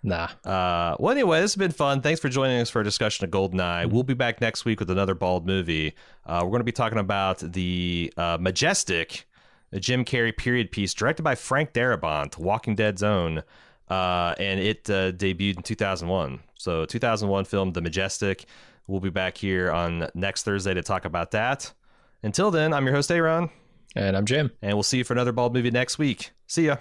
Nah. Well, anyway, this has been fun. Thanks for joining us for a discussion of GoldenEye. We'll be back next week with another Bald movie. We're going to be talking about the Majestic, a Jim Carrey period piece directed by Frank Darabont, Walking Dead's own, and it debuted in 2001. So 2001 film, The Majestic. We'll be back here on next Thursday to talk about that. Until then, I'm your host, A.Ron. And I'm Jim. And we'll see you for another Bald movie next week. See ya.